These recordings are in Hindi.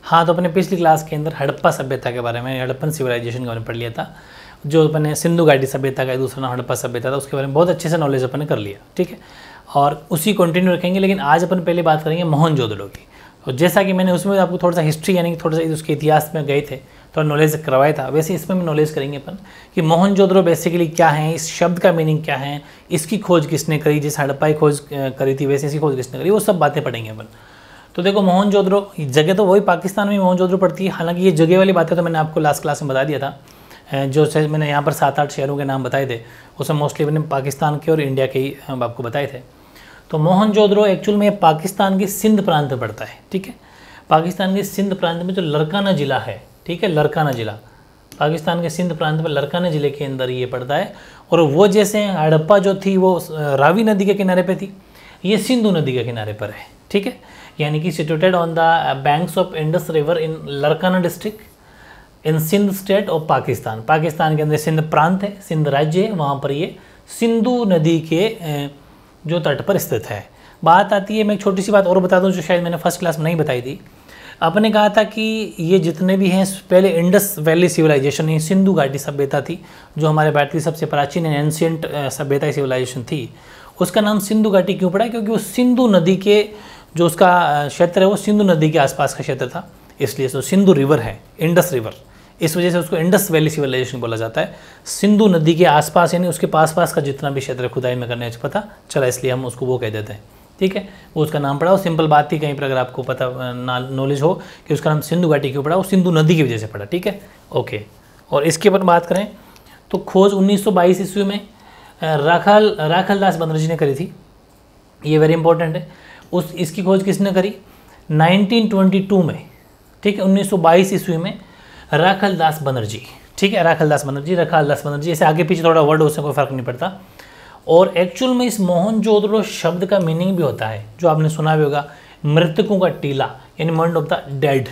हाँ, तो अपने पिछली क्लास के अंदर हड़प्पा सभ्यता के बारे में, हड़प्पन सिविलाइजेशन के बारे में पढ़ लिया था। जो अपने सिंधु घाटी सभ्यता का दूसरा नाम हड़प्पा सभ्यता था, उसके बारे में बहुत अच्छे से नॉलेज अपन ने कर लिया, ठीक है। और उसी कंटिन्यू रखेंगे, लेकिन आज अपन पहले बात करेंगे मोहनजोदड़ो की। तो जैसा कि मैंने उसमें आपको थोड़ा सा हिस्ट्री यानी कि थोड़ा सा उसके इतिहास में गए थे, थोड़ा नॉलेज करवाया था, वैसे इसमें भी नॉलेज करेंगे अपन कि मोहनजोदड़ो बेसिकली क्या है, इस शब्द का मीनिंग क्या है, इसकी खोज किसने करी, जिस हड़प्पा की खोज करी थी वैसे इसकी खोज किसने करी, वो सब बातें पढ़ेंगे अपन। तो देखो मोहनजोदड़ो जगह तो वही पाकिस्तान में मोहनजोदड़ो पड़ती है, हालांकि ये जगह वाली बातें तो मैंने आपको लास्ट क्लास में बता दिया था। जो मैंने यहाँ पर 7-8 शहरों के नाम बताए थे, उसमें मोस्टली मैंने पाकिस्तान के और इंडिया के ही आपको बताए थे। तो मोहनजोदड़ो एक्चुअल में पाकिस्तान के सिंध प्रांत में पड़ता है, ठीक है। पाकिस्तान के सिंध प्रांत में जो लरकाना ज़िला है, ठीक है, लरकाना ज़िला पाकिस्तान के सिंध प्रांत में लरकाना ज़िले के अंदर ये पड़ता है। और वो जैसे हड़प्पा जो थी वो रावी नदी के किनारे पे थी, ये सिंधु नदी के किनारे पर है, ठीक है। यानी कि situated on the banks of Indus river in Larkana district in Sindh state of Pakistan. Pakistan के अंदर सिंध प्रांत है, सिंध राज्य है, वहाँ पर ये सिंधु नदी के जो तट पर स्थित है। बात आती है, मैं एक छोटी सी बात और बता दूं जो शायद मैंने फर्स्ट क्लास में नहीं बताई थी। आपने कहा था कि ये जितने भी हैं पहले इंडस वैली सिविलाइजेशन, ये सिंधु घाटी सभ्यता थी जो हमारे भारत की सबसे प्राचीन एंशिएंट सभ्यता सिविलाइजेशन थी। उसका नाम सिंधु घाटी क्यों पड़ा? क्योंकि वो सिंधु नदी के जो उसका क्षेत्र है वो सिंधु नदी के आसपास का क्षेत्र था, इसलिए तो सिंधु रिवर है, इंडस रिवर, इस वजह से उसको इंडस वैली सिविलाइजेशन बोला जाता है। सिंधु नदी के आसपास यानी उसके पास का जितना भी क्षेत्र खुदाई में करने पता चला, इसलिए हम उसको वो कह देते हैं, ठीक है। वो उसका नाम पड़ा, वो सिंपल बात थी, कहीं पर अगर आपको पता नॉलेज हो कि उसका नाम सिंधु घाटी क्यों पड़ा, वो सिंधु नदी की वजह से पड़ा, ठीक है, ओके। और इसके ऊपर बात करें तो खोज 1922 ईस्वी में राखल दास बनर्जी ने करी थी, ये वेरी इंपॉर्टेंट है। इसकी खोज किसने करी? 1922 में, ठीक है, 1922 ईस्वी में राखल दास बनर्जी, ठीक है, राखल दास बनर्जी, ऐसे आगे पीछे थोड़ा वर्ड उससे कोई फर्क नहीं पड़ता। और एक्चुअल में इस मोहनजोदड़ो शब्द का मीनिंग भी होता है जो आपने सुना भी होगा, मृतकों का टीला, यानी माउंट ऑफ द डेड,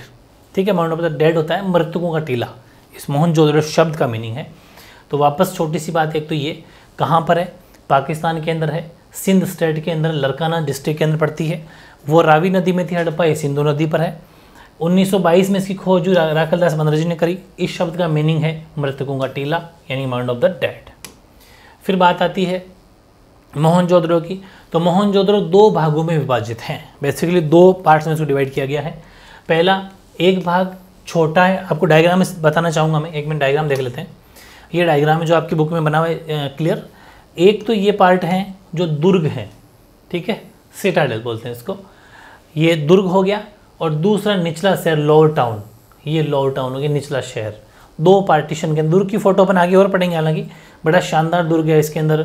ठीक है, माउंट ऑफ द डेड होता है मृतकों का टीला, इस मोहनजोदड़ो शब्द का मीनिंग है। तो वापस छोटी सी बात, एक तो ये कहाँ पर है, पाकिस्तान के अंदर है, सिंध स्टेट के अंदर लरकाना डिस्ट्रिक्ट के अंदर पड़ती है। वो रावी नदी में थी हड़प्पा, ये सिंधु नदी पर है। 1922 में इसकी खोज राखल दास बनर्जी ने करी। इस शब्द का मीनिंग है मृतकों का टीला, यानी माउंट ऑफ द डेड। फिर बात आती है मोहनजोदड़ो की। तो मोहनजोदड़ो 2 भागों में विभाजित हैं, बेसिकली 2 पार्ट्स में इसको डिवाइड किया गया है। पहला, एक भाग छोटा है, आपको डायग्राम में बताना चाहूँगा मैं, 1 मिनट डायग्राम देख लेते हैं। ये डायग्राम है जो आपकी बुक में बना हुआ है क्लियर। एक तो ये पार्ट है जो दुर्ग है, ठीक है, सिटाडेल बोलते हैं इसको, ये दुर्ग हो गया। और दूसरा निचला शहर लोअर टाउन, ये लोअर टाउन हो गया, निचला शहर। 2 पार्टीशन के अंदर, दुर्ग की फोटो अपन आगे और पढ़ेंगे, हालांकि बड़ा शानदार दुर्ग है। इसके अंदर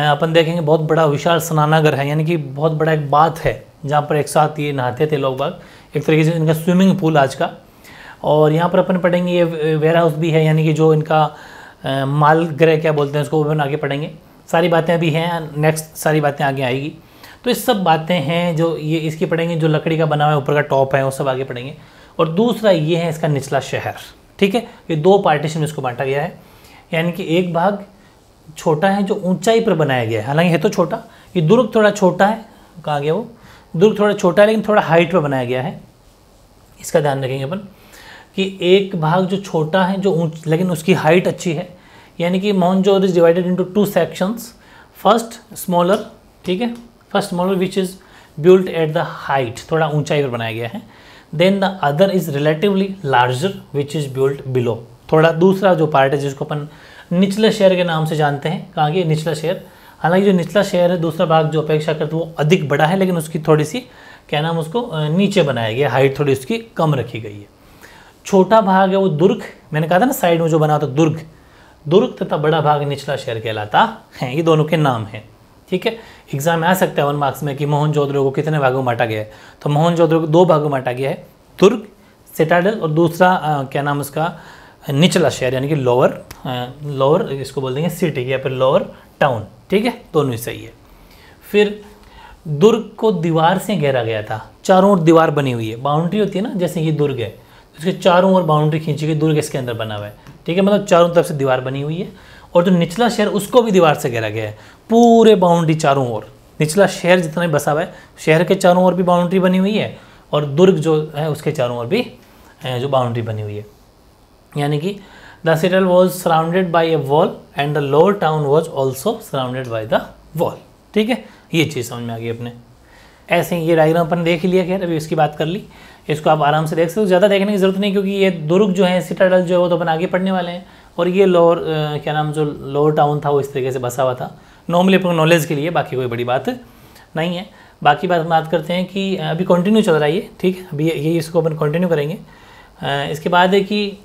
अपन देखेंगे बहुत बड़ा विशाल स्नानागार है, यानी कि बहुत बड़ा एक बाथ है जहाँ पर एक साथ ये नहाते थे लोग बाग, एक तरीके से इनका स्विमिंग पूल आज का। और यहाँ पर अपन पढ़ेंगे ये वेयर हाउस भी है, यानी कि जो इनका माल गृह क्या बोलते हैं उसको, अपन आगे पढ़ेंगे। सारी बातें अभी हैं, नेक्स्ट सारी बातें आगे आएगी। तो ये सब बातें हैं जो ये इसकी पढ़ेंगे, जो लकड़ी का बना हुआ है ऊपर का टॉप है वो सब आगे पढ़ेंगे। और दूसरा ये है इसका निचला शहर, ठीक है। ये 2 पार्टीशन में इसको बांटा गया है, यानी कि एक भाग छोटा है जो ऊंचाई पर बनाया गया है, हालांकि है तो छोटा। ये दुर्ग थोड़ा छोटा है, कहाँ गया वो, दुर्ग थोड़ा छोटा है लेकिन थोड़ा हाइट पर बनाया गया है, इसका ध्यान रखेंगे अपन कि एक भाग जो छोटा है जो लेकिन उसकी हाइट अच्छी है, यानी कि Mohenjodaro is divided into 2 sections. First smaller, ठीक है, first smaller which is built at the height, थोड़ा ऊंचाई पर बनाया गया है। Then the other is relatively larger which is built below, थोड़ा दूसरा जो पार्ट है जिसको अपन निचले शहर के नाम से जानते हैं, कहाँ के निचला शहर। हालांकि जो निचला शहर है दूसरा भाग जो अपेक्षाकृत वो अधिक बड़ा है, लेकिन उसकी थोड़ी सी क्या नाम उसको नीचे बनाया गया, हाइट थोड़ी उसकी कम रखी गई है। छोटा भाग है वो दुर्ग, मैंने कहा था ना साइड में जो बना था दुर्ग, दुर्ग तथा बड़ा भाग निचला शहर कहलाता है, ये दोनों के नाम हैं, ठीक है। एग्जाम में आ सकता है 1 मार्क्स में कि मोहनजोदड़ो को कितने भागों में बांटा गया है। तो मोहनजोदड़ो को 2 भागों में बांटा गया है, दुर्ग सिटाडेल और दूसरा क्या नाम उसका निचला शहर, यानी कि लोअर इसको बोल देंगे सिटी या फिर लोअर टाउन, ठीक है, दोनों ही सही है। फिर दुर्ग को दीवार से घेरा गया था, चारों ओर दीवार बनी हुई है, बाउंड्री होती है ना, जैसे ये दुर्ग है इसके चारों ओर बाउंड्री खींची गई, दुर्ग इसके अंदर बना हुआ है, ठीक है, मतलब चारों तरफ से दीवार बनी हुई है। और जो निचला शहर उसको भी दीवार से घेरा गया है, पूरे बाउंड्री चारों ओर, निचला शहर जितना भी बसा हुआ है, शहर के चारों ओर भी बाउंड्री बनी हुई है और दुर्ग जो है उसके चारों ओर भी जो बाउंड्री बनी हुई है, यानी कि the Seattle was surrounded by A wall and the lower town was also surrounded by the wall. ठीक है, ये चीज़ समझ में आ गई अपने। ऐसे ही ये डायग्राम अपन देख लिया, खैर अभी इसकी बात कर ली, इसको आप आराम से देख सकते हो, ज़्यादा देखने की जरूरत नहीं, क्योंकि ये दुर्ग जो है, सिटाडल जो है वो तो अपन आगे पढ़ने वाले हैं, और ये लोअर क्या नाम जो लोअर टाउन था वो इस तरीके से बसा हुआ था, नॉर्मली अपन नॉलेज के लिए, बाकी कोई बड़ी बात नहीं है। बाकी बात करते हैं कि अभी कंटिन्यू चल रहा है ये, ठीक है, अभी ये इसको अपन कंटिन्यू करेंगे। इसके बाद है कि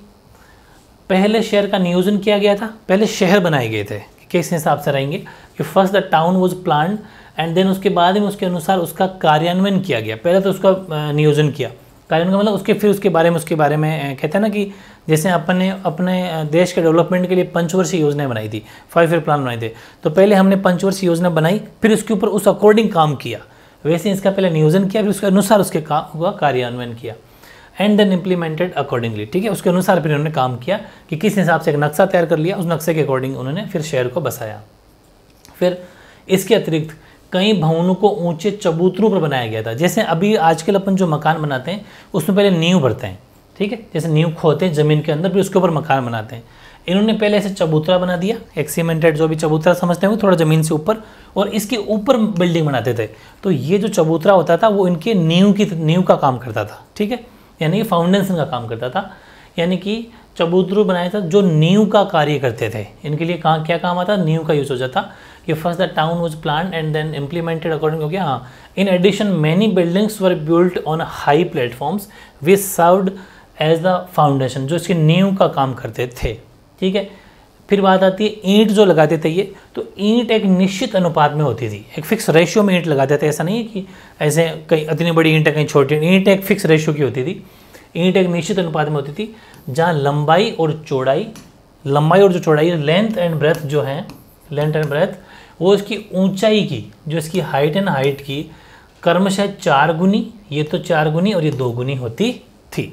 पहले शहर का नियोजन किया गया था, पहले शहर बनाए गए थे कि किस हिसाब से रहेंगे, कि first the town was planned and then उसके बाद में उसके अनुसार उसका कार्यान्वयन किया गया। पहले तो उसका नियोजन किया, कार्यान्वयन मतलब उसके बारे में कहते हैं ना कि जैसे अपन ने अपने देश के डेवलपमेंट के लिए पंचवर्षीय योजनाएं बनाई थी, 5 ईयर प्लान बनाए थे, तो पहले हमने पंचवर्षीय योजना बनाई, फिर उसके ऊपर उस अकॉर्डिंग काम किया, वैसे इसका पहले नियोजन किया, फिर उसके अनुसार उसके काम हुआ कार्यान्वयन किया, एंड देन इम्प्लीमेंटेड अकॉर्डिंगली। ठीक है, उसके अनुसार फिर उन्होंने काम किया कि किस हिसाब से एक नक्शा तैयार कर लिया, उस नक्शे के अकॉर्डिंग उन्होंने फिर शहर को बसाया। फिर इसके अतिरिक्त कई भवनों को ऊंचे चबूतरों पर बनाया गया था। जैसे अभी आजकल अपन जो मकान बनाते हैं उसमें पहले नींव भरते हैं, ठीक है, जैसे नींव खोदते हैं ज़मीन के अंदर, फिर उसके ऊपर मकान बनाते हैं। इन्होंने पहले ऐसे चबूतरा बना दिया, एक सीमेंटेड जो भी चबूतरा समझते हैं वो थोड़ा ज़मीन से ऊपर, और इसके ऊपर बिल्डिंग बनाते थे। तो ये जो चबूतरा होता था वो इनके नींव का काम करता था, ठीक है, यानी कि फाउंडेशन का काम करता था, यानी कि चबूतरों बनाया था जो नींव का कार्य करते थे। इनके लिए कहाँ क्या काम आता, नींव का यूज हो जाता। कि first the town was planned and then implemented according हो गया। हाँ, in addition many buildings were built on high platforms which served as the foundation, जो इसके नींव का काम करते थे। ठीक है, फिर बात आती है ईंट जो लगाते थे ये, तो ईंट एक निश्चित अनुपात में होती थी, एक फिक्स रेशियो में ईंट लगाते थे। ऐसा नहीं है कि ऐसे कहीं इतनी बड़ी ईंट है कहीं छोटी ईंट, एक फिक्स रेशियो की होती थी। ईंट एक निश्चित अनुपात में होती थी, जहाँ लंबाई और जो चौड़ाई लेंथ एंड ब्रेथ जो है, लेंथ एंड ब्रेथ वो इसकी ऊंचाई की, जो इसकी हाइट है ना, हाइट की क्रमशः 4 गुनी, ये तो 4 गुनी और ये 2 गुनी होती थी।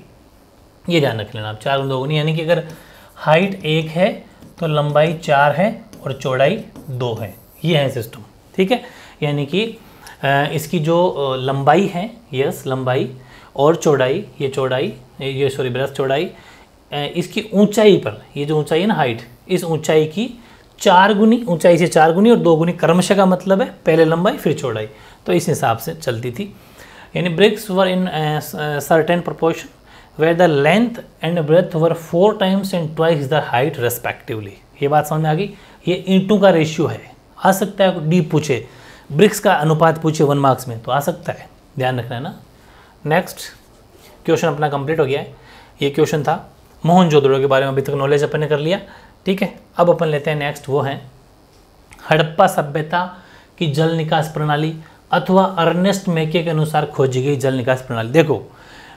ये ध्यान रख लेना आप, 4 2 गुनी, यानी कि अगर हाइट 1 है तो लंबाई 4 है और चौड़ाई 2 है। ये है सिस्टम, ठीक है, यानी कि इसकी जो लंबाई है, यस लंबाई और चौड़ाई, ये सॉरी ब्रेथ चौड़ाई, इसकी ऊंचाई पर, ये जो ऊंचाई है ना हाइट, इस ऊंचाई की 4 गुनी, ऊंचाई से 4 गुनी और 2 गुनी क्रमशः का मतलब है पहले लंबाई फिर चौड़ाई, तो इस हिसाब से चलती थी। यानी bricks were in certain proportion where the length and breadth were 4 times and twice the height respectively. ये बात समझ में आ गई। ये ईंटों का रेशियो है, आ सकता है डीप पूछे, ब्रिक्स का अनुपात पूछे 1 मार्क्स में तो आ सकता है, ध्यान रखना है ना। नेक्स्ट क्वेश्चन अपना कंप्लीट हो गया है। ये क्वेश्चन था मोहनजोदड़ो के बारे में, अभी तक नॉलेज अपन ने कर लिया, ठीक है। अब अपन लेते हैं नेक्स्ट, वो है हड़प्पा सभ्यता की जल निकास प्रणाली अथवा अर्नेस्ट मैके के अनुसार खोजी गई जल निकास प्रणाली। देखो,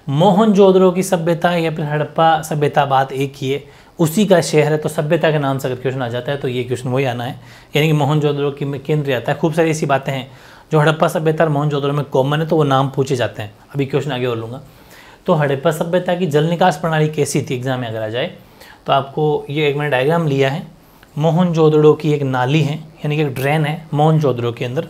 मोहनजोदड़ो की सभ्यता या फिर हड़प्पा सभ्यता बात एक ही है, उसी का शहर है, तो सभ्यता के नाम से अगर क्वेश्चन आ जाता है तो ये क्वेश्चन वही आना है, यानी कि मोहनजोदड़ो की में केंद्र आता है। खूब सारी ऐसी बातें हैं जो हड़प्पा सभ्यता और मोहनजोदड़ो में कॉमन है, तो वो नाम पूछे जाते हैं। अभी क्वेश्चन आगे और लूँगा। तो हड़प्पा सभ्यता की जल निकास प्रणाली कैसी थी, एग्जाम में अगर आ जाए तो आपको ये एक मैंने डायग्राम लिया है। मोहनजोदड़ो की एक नाली है, यानी कि एक ड्रेन है मोहनजोदड़ो के अंदर,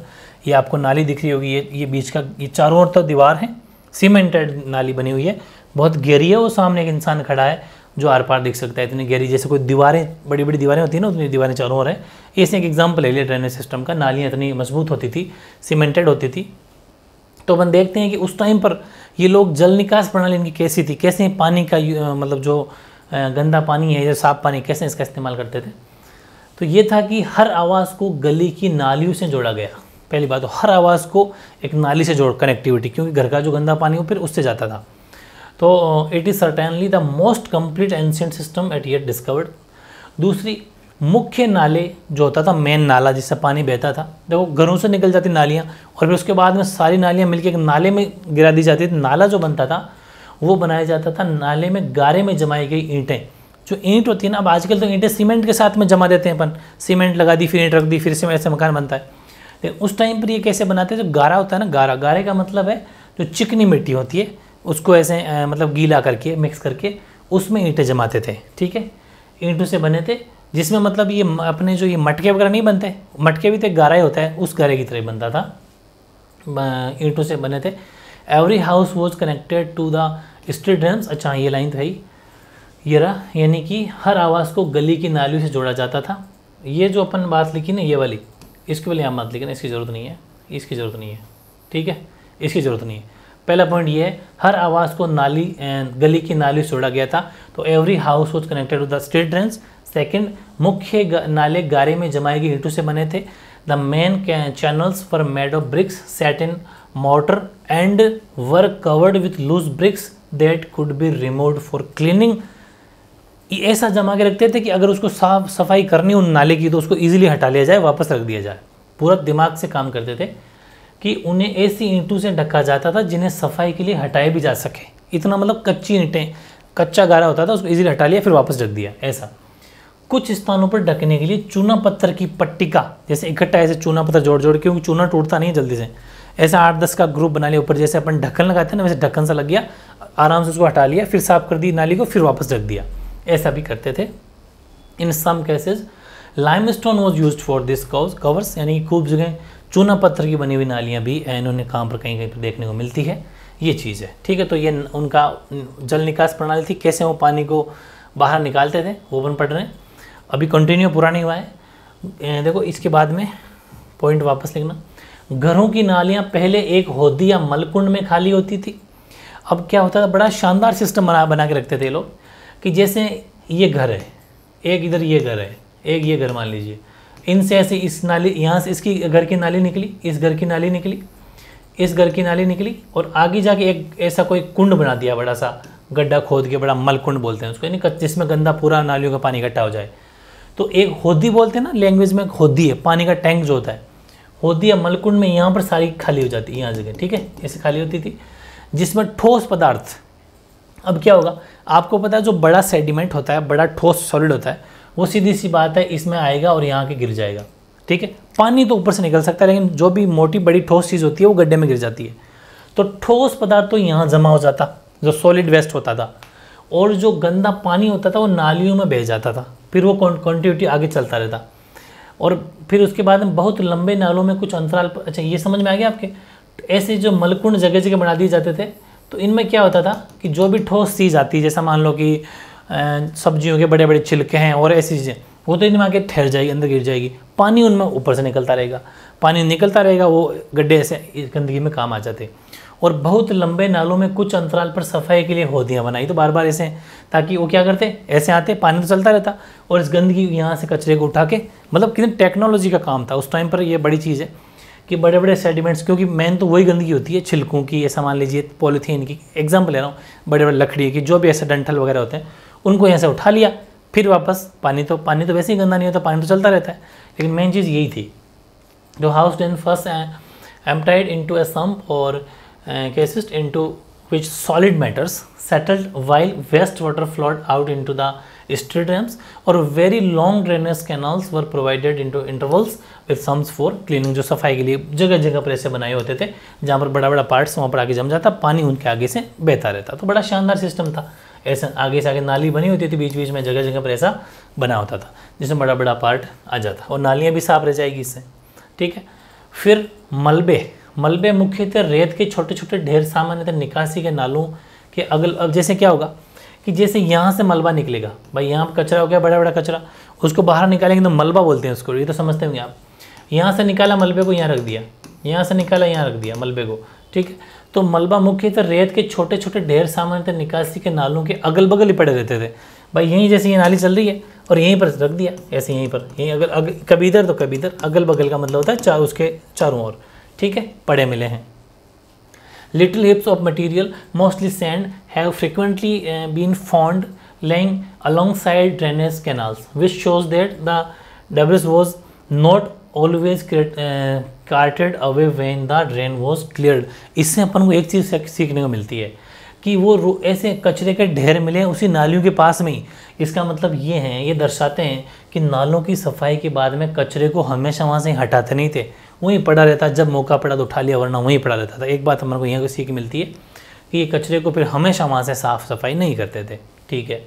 ये आपको नाली दिख रही होगी, ये बीच का, ये चारों ओर तो दीवार है, सीमेंटेड नाली बनी हुई है, बहुत गहरी है। वो सामने एक इंसान खड़ा है जो आर पार दिख सकता है, इतनी गहरी, जैसे कोई दीवारें, बड़ी बड़ी दीवारें होती है ना, उतनी दीवारें चारों ओर है। इसने एक एग्जाम्पल ले लिया ड्रेनेज सिस्टम का। नालियाँ इतनी मजबूत होती थी, सीमेंटेड होती थी। तो अपन देखते हैं कि उस टाइम पर ये लोग जल निकास प्रणाली इनकी कैसी थी, कैसे पानी का मतलब जो गंदा पानी है या साफ पानी, कैसे इसका इस्तेमाल करते थे। तो ये था कि हर आवास को गली की नालियों से जोड़ा गया। पहली बात तो हर आवास को एक नाली से जोड़, कनेक्टिविटी, क्योंकि घर का जो गंदा पानी हो फिर उससे जाता था। तो it is certainly the most complete ancient system eight yet discovered. दूसरी, मुख्य नाले जो होता था, मेन नाला जिससे पानी बहता था, देखो घरों से निकल जाती नालियाँ और फिर उसके बाद में सारी नालियाँ मिलकर एक नाले में गिरा दी जाती थी। नाला जो बनता था वो बनाया जाता था नाले में गारे में जमाई गई ईंटें। जो ईंट होती है ना, अब आजकल तो ईंटें सीमेंट के साथ में जमा देते हैं अपन, सीमेंट लगा दी फिर ईंट रख दी फिर से ऐसे मकान बनता है। लेकिन उस टाइम पर ये कैसे बनाते हैं, जो गारा होता है ना, गारे का मतलब है जो चिकनी मिट्टी होती है उसको ऐसे मतलब गीला करके मिक्स करके उसमें ईंटें जमाते थे, ठीक है। ईंटों से बने थे, जिसमें मतलब ये अपने जो ये मटके वगैरह नहीं बनते, मटके भी तो एक गारा ही होता है, उस गारे की तरह बनता था, ईंटों से बने थे। Every house was connected to the street drums, अच्छा ये लाइन तो है ही, ये रहा, यानी कि हर आवाज़ को गली की नालियों से जोड़ा जाता था। ये जो अपन बात लिखी ना ये वाली, इसके वाली आप मत लिखना, इसकी ज़रूरत नहीं है, इसकी ज़रूरत नहीं है, ठीक है, इसकी ज़रूरत नहीं है। पहला पॉइंट ये है, हर आवाज़ को नाली गली की नाली से जोड़ा गया था, तो every house was connected to the street drains. Second, मुख्य नाले गारे में जमाई गई ईंटों से बने थे। The main channels were made of bricks set in mortar and were covered with loose bricks that could be removed for cleaning. ऐसा जमा के रखते थे कि अगर उसको साफ सफाई करनी उन नाले की तो उसको इजीली हटा लिया जाए, वापस रख दिया जाए। पूरा दिमाग से काम करते थे कि उन्हें ऐसी ईंटों से ढका जाता था जिन्हें सफाई के लिए हटाया भी जा सके। इतना मतलब कच्ची ईंटें, कच्चा गारा होता था, उसको इजीली हटा लिया फिर वापस रख दिया। ऐसा कुछ स्थानों पर ढकने के लिए चूना पत्थर की पट्टिका, जैसे इकट्ठा ऐसे चूना पत्थर जोड़ जोड़, क्योंकि चूना टूटता नहीं जल्दी से, ऐसा 8-10 का ग्रुप बना लिया ऊपर, जैसे अपन ढक्कन लगाते हैं ना वैसे ढक्कन सा लग गया, आराम से उसको हटा लिया, फिर साफ कर दी नाली को, फिर वापस रख दिया। ऐसा भी करते थे। In some cases limestone was used for this covers, यानी कि खूब जगह चूना पत्थर की बनी हुई नालियाँ भी इन्होंने काम पर कहीं कहीं पर देखने को मिलती है। ये चीज़ है, ठीक है। तो ये उनका जल निकास प्रणाली थी, कैसे वो पानी को बाहर निकालते थे वो अपन पढ़ रहे हैं। अभी कंटिन्यू पूरा नहीं हुआ है, देखो इसके बाद में पॉइंट वापस लिखना। घरों की नालियाँ पहले एक होदी या मलकुंड में खाली होती थी। अब क्या होता था, बड़ा शानदार सिस्टम बना के रखते थे लोग, कि जैसे ये घर है, एक इधर ये घर है, एक ये घर मान लीजिए, इनसे ऐसे इस नाली, यहाँ से इसकी घर की नाली निकली, इस घर की नाली निकली, इस घर की नाली निकली, और आगे जाके एक ऐसा कोई कुंड बना दिया, बड़ा सा गड्ढा खोद के, बड़ा मलकुंड बोलते हैं उसको, यानी जिसमें गंदा पूरा नालियों का पानी इकट्ठा हो जाए। तो एक होदी बोलते हैं ना लैंग्वेज में, होदी है, पानी का टैंक जो होता है, होदी या मलकुंड में यहाँ पर सारी खाली हो जाती है, यहाँ जगह, ठीक है, ऐसे खाली होती थी, जिसमें ठोस पदार्थ। अब क्या होगा, आपको पता है जो बड़ा सेडिमेंट होता है, बड़ा ठोस सॉलिड होता है, वो सीधी सी बात है इसमें आएगा और यहाँ के गिर जाएगा, ठीक है। पानी तो ऊपर से निकल सकता है, लेकिन जो भी मोटी बड़ी ठोस चीज़ होती है वो गड्ढे में गिर जाती है। तो ठोस पदार्थ तो यहाँ जमा हो जाता, जो सॉलिड वेस्ट होता था, और जो गंदा पानी होता था वो नालियों में बह जाता था, फिर वो कंटिन्यूटी आगे चलता रहता। और फिर उसके बाद में बहुत लंबे नालों में कुछ अंतराल पर, अच्छा ये समझ में आ गया आपके, ऐसे जो मलकुंड जगह जगह बना दिए जाते थे, तो इनमें क्या होता था कि जो भी ठोस चीज़ आती है, जैसा मान लो कि सब्जियों के बड़े बड़े छिलके हैं और ऐसी चीज़ें, वो तो इनमें आके ठहर जाएगी, अंदर गिर जाएगी, पानी उनमें ऊपर से निकलता रहेगा, पानी निकलता रहेगा, वो गड्ढे ऐसे गंदगी में काम आ जाते। और बहुत लंबे नालों में कुछ अंतराल पर सफाई के लिए होदियाँ बनाई, तो बार बार ऐसे, ताकि वो क्या करते, ऐसे आते, पानी तो चलता रहता, और इस गंदगी यहाँ से कचरे को उठा के, मतलब कितनी टेक्नोलॉजी का काम था उस टाइम पर। ये बड़ी चीज़ है कि बड़े बड़े सेडिमेंट्स, क्योंकि मेन तो वही गंदगी होती है, छिलकों की, ऐसा मान लीजिए पॉलीथीन की, एग्जाम्पल ले रहा हूँ, बड़े बड़े लकड़ी की, जो भी ऐसे डंठल वगैरह होते हैं, उनको यहाँ से उठा लिया, फिर वापस पानी तो वैसे ही गंदा नहीं होता, पानी तो चलता रहता है, लेकिन मेन चीज़ यही थी। जो house then first emptied into a sump और cases into which solid matters settled while waste water flowed out into the street ramps, और very long drainage canals were provided into intervals with sumps for cleaning। जो सफाई के लिए जगह जगह पर ऐसे बनाए होते थे, जहाँ पर बड़ा बड़ा पार्ट्स वहाँ पर आगे जम जाता, पानी उनके आगे से बहता रहता। तो बड़ा शानदार सिस्टम था, ऐसा आगे से आगे नाली बनी होती थी, बीच बीच में जगह जगह पर ऐसा बना होता था, जिसमें बड़ा बड़ा पार्ट आ जाता, और नालियाँ भी साफ रह जाएगी इससे, ठीक है। फिर मलबे मुख्यतः रेत के छोटे छोटे ढेर, सामान्यतः निकासी के नालों के अगल। अब जैसे क्या होगा कि जैसे यहाँ से मलबा निकलेगा, भाई यहाँ पर कचरा हो गया, बड़ा बड़ा कचरा, उसको बाहर निकालेंगे तो मलबा बोलते हैं उसको, ये तो समझते होंगे आप। यहाँ से निकाला मलबे को यहाँ रख दिया, यहाँ से निकाला यहाँ रख दिया मलबे को, ठीक है। तो मलबा मुख्यतः रेत के छोटे छोटे ढेर, सामान्यतः निकासी के नालों के अगल बगल ही पड़े रहते थे। भाई यहीं जैसे ये नाली चल रही है और यहीं पर रख दिया, ऐसे यहीं पर, यहीं अगर कभी इधर तो कभी इधर, अगल बगल का मतलब होता है उसके चारों ओर, ठीक है, पड़े मिले हैं। Little heaps of material mostly sand have frequently been found laying alongside drainage canals, which shows that the debris was not always carted away when the drain was cleared। इससे अपन को एक चीज़ सीखने को मिलती है कि वो ऐसे कचरे के ढेर मिले उसी नालियों के पास में ही। इसका मतलब ये है, ये दर्शाते हैं कि नालों की सफाई के बाद में कचरे को हमेशा वहाँ से हटाते नहीं थे, वहीं पड़ा रहता, जब मौका पड़ा तो उठा लिया, वरना वहीं पड़ा रहता था। एक बात हमारे को यहाँ को सीख मिलती है कि ये कचरे को फिर हमेशा वहाँ से साफ़ सफाई नहीं करते थे, ठीक है।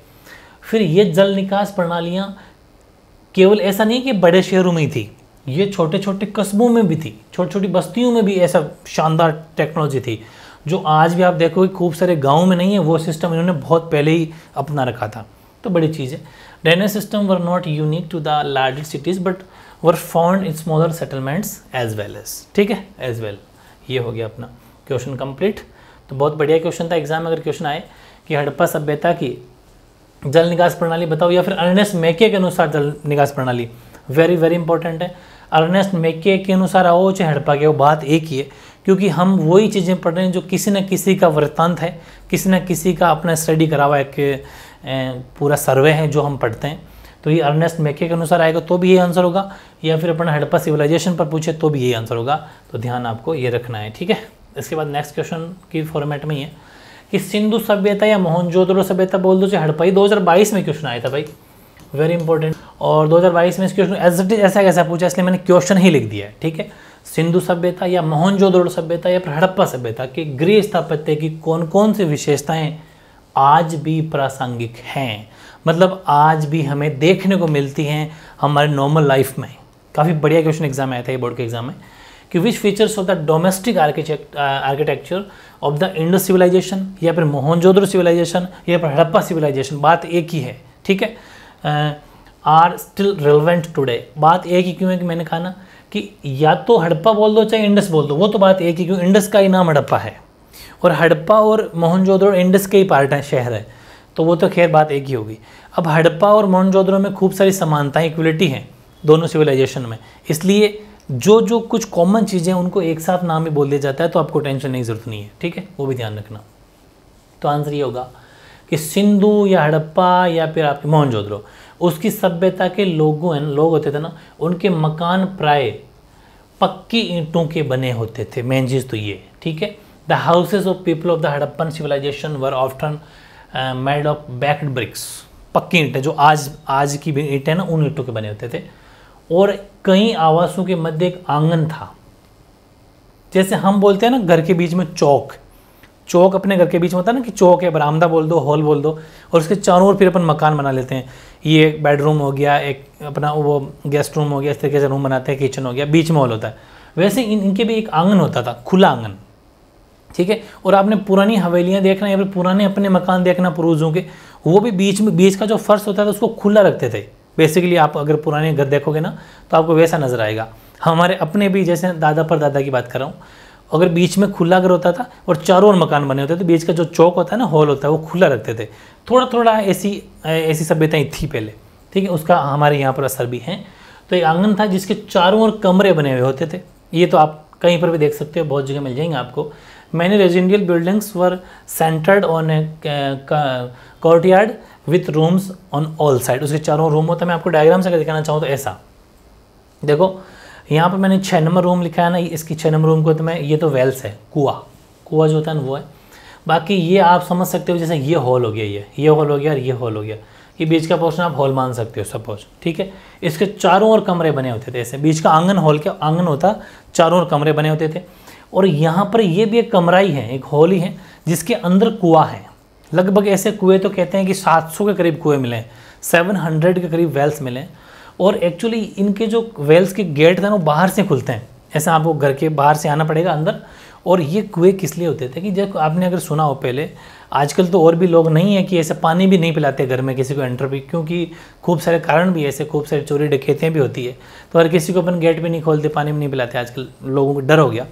फिर ये जल निकास प्रणालियाँ केवल ऐसा नहीं कि बड़े शहरों में ही थी, ये छोटे छोटे कस्बों में भी थी, छोटी छोटी बस्तियों में भी ऐसा शानदार टेक्नोलॉजी थी। जो आज भी आप देखोगे खूब सारे गाँव में नहीं है, वो सिस्टम इन्होंने बहुत पहले ही अपना रखा था। तो बड़ी चीज़ है। Drainage systems were not unique to the larger cities but were found in smaller settlements as well as, ठीक है, एज वेल। ये हो गया अपना क्वेश्चन कंप्लीट। तो बहुत बढ़िया क्वेश्चन था। एग्जाम में अगर क्वेश्चन आए कि हड़प्पा सभ्यता की जल निकास प्रणाली बताओ, या फिर अर्नेस्ट मैके के अनुसार जल निकास प्रणाली, वेरी वेरी इंपॉर्टेंट है। अर्नेस्ट मैके के अनुसार आओ चाहे हड़प्पा के, वो बात एक ही है, क्योंकि हम वही चीज़ें पढ़ रहे हैं जो किसी न किसी का वृत्तांत है, किसी न किसी का अपना स्टडी करा हुआ एक पूरा सर्वे है जो हम पढ़ते हैं। तो ये अर्नेस्ट मैके के अनुसार आएगा तो भी यही आंसर होगा, या फिर अपना हड़प्पा सिविलाइजेशन पर पूछे तो भी यही आंसर होगा। तो ध्यान आपको ये रखना है, ठीक है। इसके बाद नेक्स्ट क्वेश्चन की फॉर्मेट में ही है कि सिंधु सभ्यता या मोहनजोदड़ो सभ्यता बोल दो चाहे हड़प्पा, 2022 में क्वेश्चन आया था भाई, वेरी इंपॉर्टेंट। और 2022 में इस क्वेश्चन ऐसा कैसा पूछा, इसलिए मैंने क्वेश्चन ही लिख दिया है, ठीक है। सिंधु सभ्यता या मोहनजोदड़ो सभ्यता या फिर हड़प्पा सभ्यता के गृह स्थापत्य की कौन कौन सी विशेषताएं आज भी प्रासंगिक हैं, मतलब आज भी हमें देखने को मिलती हैं हमारे नॉर्मल लाइफ में। काफ़ी बढ़िया क्वेश्चन एग्जाम आया था ये बोर्ड के एग्जाम में कि which features of the domestic architecture of the Indus civilisation या फिर मोहनजोदड़ो सिविलाइजेशन या फिर हड़प्पा सिविलाइजेशन, बात एक ही है, ठीक है, आर स्टिल रिलेवेंट टुडे। बात एक ही क्यों है कि मैंने कहा ना कि या तो हड़प्पा बोल दो चाहे इंडस बोल दो, वो तो बात एक ही, क्यों इंडस का ही नाम हड़प्पा है और हड़प्पा और मोहनजोदड़ो इंडस के ही पार्ट है, शहर है, तो वो तो खैर बात एक ही होगी। अब हड़प्पा और मोहनजोदड़ो में खूब सारी समानताएं, इक्वलिटी हैं दोनों सिविलाइजेशन में, इसलिए जो जो कुछ कॉमन चीज़ें उनको एक साथ नाम ही बोल दिया जाता है, तो आपको टेंशन नहीं ज़रूरत नहीं है, ठीक है, वो भी ध्यान रखना। तो आंसर ये होगा कि सिंधु या हड़प्पा या फिर आपके मोहनजोदड़ो, उसकी सभ्यता के लोग होते थे ना, उनके मकान प्राय पक्की ईंटों के बने होते थे, मेन चीज़ तो ये, ठीक है। The houses of people of the Harappan civilization were often made of baked bricks, पक्की ईंटें, जो आज की ईंटें ना उन ईंटों के बने होते थे। और कई आवासों के मध्य एक आंगन था, जैसे हम बोलते हैं ना घर के बीच में चौक, चौक अपने घर के बीच में होता है ना कि चौक है, बरामदा बोल दो, हॉल बोल दो, और उसके चारों ओर फिर अपन मकान बना लेते हैं। ये एक बेडरूम हो गया, एक अपना वो गेस्ट रूम हो गया, इस तरीके से रूम बनाते हैं, किचन हो गया, बीच में हॉल होता है। वैसे इनके भी एक आंगन होता था, खुला आंगन, ठीक है। और आपने पुरानी हवेलियाँ देखना या फिर पुराने अपने मकान देखना पूर्वजों के, वो भी बीच का जो फर्श होता था उसको खुला रखते थे। बेसिकली आप अगर पुराने घर देखोगे ना तो आपको वैसा नज़र आएगा। हमारे अपने भी जैसे दादा पर दादा की बात कर रहा हूँ, अगर बीच में खुला घर होता था और चारों ओर मकान बने होते थे, बीच का जो चौक होता है ना, हॉल होता है, वो खुला रखते थे। थोड़ा थोड़ा ऐसी सभ्यताएं थी पहले, ठीक है, उसका हमारे यहाँ पर असर भी है। तो एक आंगन था जिसके चारों ओर कमरे बने हुए होते थे, ये तो आप कहीं पर भी देख सकते हो, बहुत जगह मिल जाएंगे आपको। Many residential buildings were centred on A courtyard with rooms on all side, उसके चारों रूम होता है। मैं आपको डायग्राम से अगर दिखाना चाहूँ तो ऐसा देखो, यहाँ पर मैंने 6 नंबर रूम लिखा है ना, इसकी 6 नंबर रूम को तो मैं, ये तो वेल्स है, कुआं जो होता है ना वो है। बाकी ये आप समझ सकते हो जैसे ये हॉल हो गया, ये हॉल हो गया और ये हॉल हो गया, ये बीच का पोर्शन आप हॉल मान सकते हो सपोज, ठीक है। इसके चारों ओर कमरे बने होते थे, ऐसे बीच का आंगन, हॉल के आंगन होता, चारों ओर कमरे बने होते थे। और यहाँ पर ये भी एक कमरा ही है, एक हॉल ही है, जिसके अंदर कुआं है। लगभग ऐसे कुएँ तो कहते हैं कि 700 के करीब कुएँ मिले, 700 के करीब वेल्स मिले। और एक्चुअली इनके जो वेल्स के गेट थे ना वो बाहर से खुलते हैं, ऐसा आपको घर के बाहर से आना पड़ेगा अंदर। और ये कुएँ किस लिए होते थे कि जब आपने अगर सुना हो पहले, आजकल तो और भी लोग नहीं है कि ऐसे पानी भी नहीं पिलाते घर में किसी को एंटर भी, क्योंकि खूब सारे कारण भी ऐसे, खूब सारी चोरी डकैतियाँ भी होती है, तो हर किसी को अपन गेट भी नहीं खोलते, पानी भी नहीं पिलाते, आजकल लोगों को डर हो गया।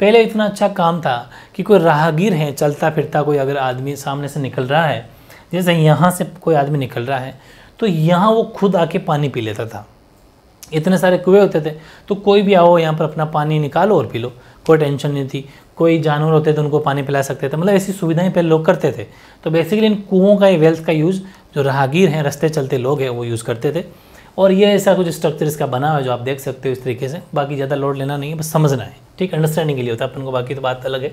पहले इतना अच्छा काम था कि कोई राहगीर है, चलता फिरता कोई अगर आदमी सामने से निकल रहा है, जैसे यहाँ से कोई आदमी निकल रहा है, तो यहाँ वो खुद आके पानी पी लेता था। इतने सारे कुएँ होते थे, तो कोई भी आओ यहाँ पर अपना पानी निकालो और पी लो, कोई टेंशन नहीं थी। कोई जानवर होते थे उनको पानी पिला सकते थे, मतलब ऐसी सुविधाएं पहले लोग करते थे। तो बेसिकली इन कुओं का, वेल्स का यूज़ जो राहगीर हैं, रास्ते चलते लोग हैं, वो यूज़ करते थे। और ये ऐसा कुछ स्ट्रक्चर इसका बना हुआ है जो आप देख सकते हो इस तरीके से। बाकी ज़्यादा लोड लेना नहीं है, बस समझना है, ठीक, अंडरस्टैंडिंग के लिए होता है अपन को, बाकी तो बात अलग है,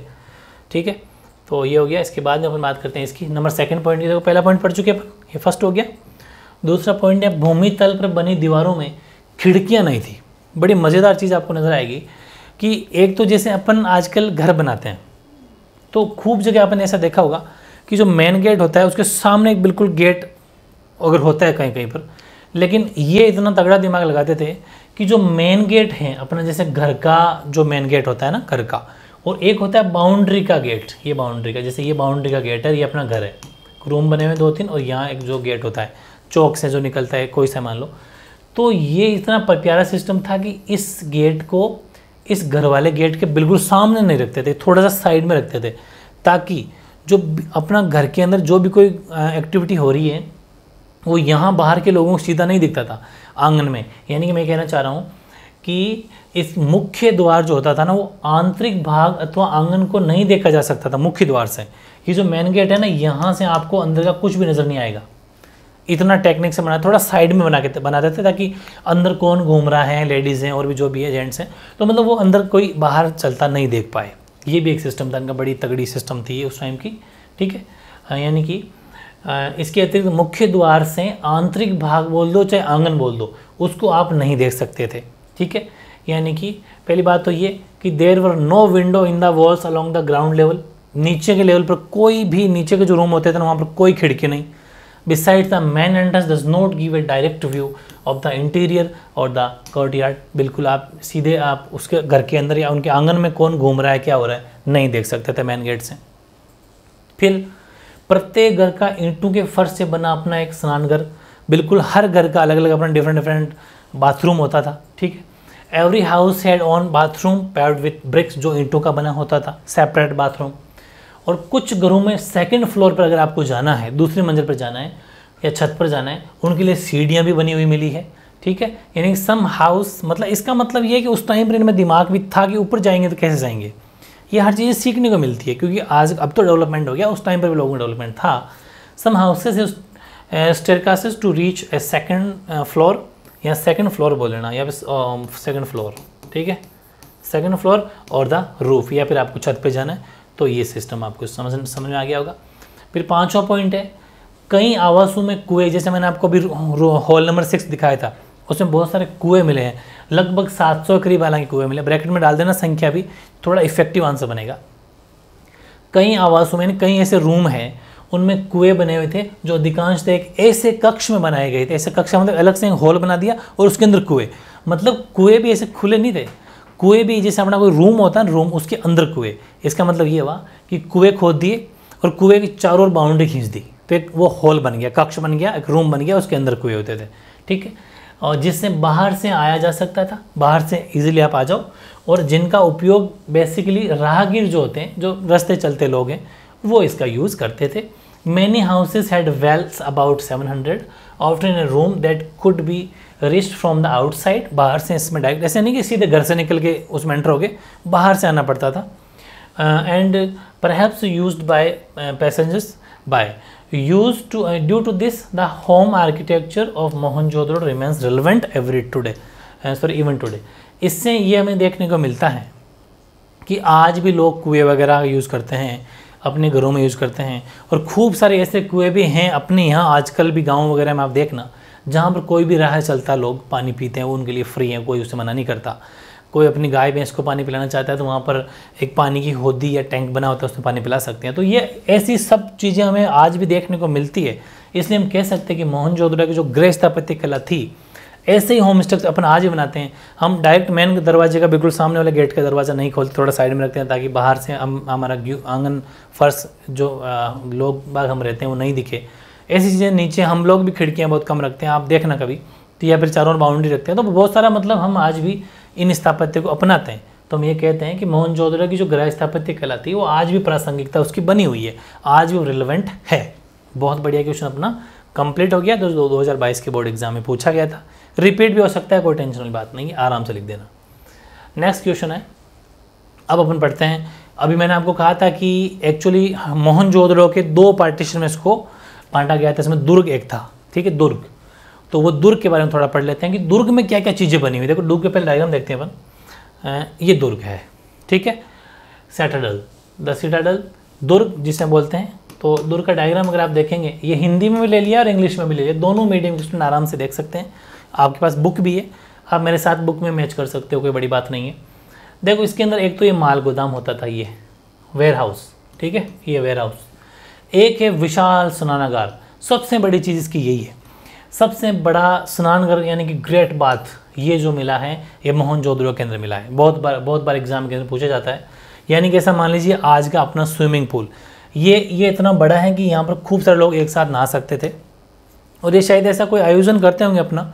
ठीक है। तो ये हो गया। इसके बाद में अपन बात करते हैं इसकी नंबर 2 पॉइंट की। देखो पहला पॉइंट पढ़ चुके अपन, ये फर्स्ट हो गया। दूसरा पॉइंट है, भूमि तल पर बनी दीवारों में खिड़कियाँ नहीं थी। बड़ी मज़ेदार चीज़ आपको नज़र आएगी कि एक तो जैसे अपन आजकल घर बनाते हैं, तो खूब जगह अपन ऐसा देखा होगा कि जो मेन गेट होता है उसके सामने एक बिल्कुल गेट अगर होता है कहीं कहीं पर, लेकिन ये इतना तगड़ा दिमाग लगाते थे कि जो मेन गेट है अपना, जैसे घर का जो मेन गेट होता है ना घर का, और एक होता है बाउंड्री का गेट। ये बाउंड्री का, जैसे ये बाउंड्री का गेट है, ये अपना घर है, रूम बने हुए 2-3, और यहाँ एक जो गेट होता है चौक से जो निकलता है कोई सा मान लो। तो ये इतना प्यारा सिस्टम था कि इस गेट को इस घर वाले गेट के बिल्कुल सामने नहीं रखते थे, थोड़ा सा साइड में रखते थे, ताकि जो अपना घर के अंदर जो भी कोई एक्टिविटी हो रही है वो यहाँ बाहर के लोगों को सीधा नहीं दिखता था आंगन में। यानी कि मैं कहना चाह रहा हूँ कि इस मुख्य द्वार जो होता था ना, वो आंतरिक भाग अथवा आंगन को नहीं देखा जा सकता था मुख्य द्वार से। ये जो मेन गेट है ना, यहाँ से आपको अंदर का कुछ भी नज़र नहीं आएगा। इतना टेक्निक से बना, थोड़ा साइड में बना देते ताकि अंदर कौन घूम रहा है, लेडीज़ हैं और भी जो भी है जेंट्स हैं, तो मतलब वो अंदर कोई बाहर चलता नहीं देख पाए। ये भी एक सिस्टम था इनका, बड़ी तगड़ी सिस्टम थी ये उस टाइम की, ठीक है। यानी कि इसके अतिरिक्त मुख्य द्वार से आंतरिक भाग बोल दो चाहे आंगन बोल दो, उसको आप नहीं देख सकते थे, ठीक है। यानी कि पहली बात तो ये कि there were no window in the walls along the ground level, नीचे के लेवल पर कोई भी, नीचे के जो रूम होते थे ना वहाँ पर कोई खिड़की नहीं। Besides the main entrance does not give a direct view of the interior और द कोर्टयार्ड, बिल्कुल आप सीधे आप उसके घर के अंदर या उनके आंगन में कौन घूम रहा है क्या हो रहा है नहीं देख सकते थे मेन गेट से। फिर प्रत्येक घर का ईंटों के फर्श से बना अपना एक स्नानघर, बिल्कुल हर घर का अलग अलग अपना डिफरेंट बाथरूम होता था, ठीक है। Every house had on bathroom paved with bricks, जो ईंटों का बना होता था, सेपरेट बाथरूम। और कुछ घरों में सेकंड फ्लोर पर अगर आपको जाना है, दूसरी मंजिल पर जाना है या छत पर जाना है, उनके लिए सीढ़ियाँ भी बनी हुई मिली है, ठीक है। यानी सम हाउस, मतलब इसका मतलब ये है कि उस टाइम पर इनमें दिमाग भी था कि ऊपर जाएंगे तो कैसे जाएंगे। ये हर चीज़ सीखने को मिलती है, क्योंकि आज अब तो डेवलपमेंट हो गया, उस टाइम पर भी लोगों में डेवलपमेंट था। Some houses staircases to reach a second floor, या सेकंड फ्लोर बोल लेना, या सेकंड फ्लोर, ठीक है, सेकंड फ्लोर और द रूफ, या फिर आपको छत पे जाना है तो ये सिस्टम आपको समझ में आ गया होगा। फिर 5वां पॉइंट है, कई आवासों में कुएं, जैसे मैंने आपको अभी हॉल नंबर 6 दिखाया था, उसमें बहुत सारे कुएं मिले हैं, लगभग 700 करीब हालांकि कुएं मिले। ब्रैकेट में डाल देना संख्या भी, थोड़ा इफेक्टिव आंसर बनेगा। कई आवासों में कई ऐसे रूम हैं उनमें कुएं बने हुए थे, जो अधिकांश एक ऐसे कक्ष में बनाए गए थे। ऐसे कक्ष मतलब अलग से हॉल बना दिया और उसके अंदर कुएं, मतलब कुएं भी ऐसे खुले नहीं थे, कुएं भी जैसे अपना कोई रूम होता है रूम, उसके अंदर कुएं। इसका मतलब ये हुआ कि कुएं खोद दिए और कुएं की चारों ओर बाउंड्री खींच दी, तो एक वो हॉल बन गया, कक्ष बन गया, एक रूम बन गया, उसके अंदर कुएं होते थे, ठीक है। और जिससे बाहर से आया जा सकता था, बाहर से इजीली आप आ जाओ, और जिनका उपयोग बेसिकली राहगीर जो होते हैं, जो रास्ते चलते लोग हैं, वो इसका यूज़ करते थे। Many houses had wells about 700 often in a room that could be reached from the outside, बाहर से इसमें डायरेक्ट, ऐसे नहीं कि सीधे घर से निकल के उसमें एंटर हो गए, बाहर से आना पड़ता था। And perhaps used by passengers by used to due to this the home architecture of Mohenjo-daro remains relevant even today। इससे ये हमें देखने को मिलता है कि आज भी लोग कुएं वगैरह यूज़ करते हैं, अपने घरों में यूज़ करते हैं। और खूब सारे ऐसे कुएं भी हैं अपने यहाँ आजकल भी गांव वगैरह में, आप देखना जहाँ पर कोई भी राह चलता लोग पानी पीते हैं, वो उनके लिए फ्री है, कोई उससे मना नहीं करता। कोई अपनी गाय भैंस को पानी पिलाना चाहता है तो वहाँ पर एक पानी की होदी या टैंक बना होता है, उसमें पानी पिला सकते हैं। तो ये ऐसी सब चीज़ें हमें आज भी देखने को मिलती है। इसलिए हम कह सकते हैं कि मोहनजोदड़ो की जो गृह स्थापत्य कला थी, ऐसे ही होम स्ट्रक्चर अपन आज ही बनाते हैं। हम डायरेक्ट मेन दरवाजे का बिल्कुल सामने वाले गेट का दरवाज़ा नहीं खोलते, थोड़ा साइड में रखते हैं ताकि बाहर से हमारा आंगन फर्श जो लोग बाग हम रहते हैं वो नहीं दिखे। ऐसी चीज़ें नीचे हम लोग भी खिड़कियाँ बहुत कम रखते हैं, आप देखना कभी, तो या फिर चारों ओर बाउंड्री रखते हैं। तो बहुत सारा मतलब हम आज भी इन स्थापत्य को अपनाते हैं। तो हम ये कहते हैं कि मोहनजोदड़ो की जो गृह स्थापत्य कला थी वो आज भी प्रासंगिकता उसकी बनी हुई है, आज भी वो रिलेवेंट है। बहुत बढ़िया क्वेश्चन अपना कंप्लीट हो गया, तो 2022 के बोर्ड एग्जाम में पूछा गया था, रिपीट भी हो सकता है, कोई टेंशन वाली बात नहीं है, आराम से लिख देना। नेक्स्ट क्वेश्चन है, अब अपन पढ़ते हैं। अभी मैंने आपको कहा था कि एक्चुअली मोहनजोदड़ो के 2 पार्टीशन में इसको बांटा गया था, इसमें दुर्ग एक था, ठीक है, दुर्ग। तो वो दुर्ग के बारे में थोड़ा पढ़ लेते हैं कि दुर्ग में क्या क्या चीज़ें बनी हुई। देखो दुर्ग के पहले डायग्राम देखते हैं अपन। ये दुर्ग है, ठीक है, सिटाडेल, द सिटाडेल दुर्ग जिसे बोलते हैं। तो दुर्ग का डायग्राम अगर आप देखेंगे, ये हिंदी में भी ले लिया और इंग्लिश में भी ले लिया, दोनों मीडियम के स्टूडेंट आराम से देख सकते हैं। आपके पास बुक भी है, आप मेरे साथ बुक में मैच कर सकते हो, कोई बड़ी बात नहीं है। देखो इसके अंदर एक तो ये माल गोदाम होता था, ये वेयर हाउस, ठीक है, ये वेयर हाउस। एक है विशाल स्नानागार, सबसे बड़ी चीज़ इसकी यही है, सबसे बड़ा स्नानघर यानी कि ग्रेट बाथ, ये जो मिला है ये मोहनजोदड़ो के अंदर मिला है। बहुत बार एग्जाम के अंदर पूछा जाता है यानी कि ऐसा मान लीजिए आज का अपना स्विमिंग पूल, ये इतना बड़ा है कि यहाँ पर खूब सारे लोग एक साथ नहा सकते थे। और ये शायद ऐसा कोई आयोजन करते होंगे अपना,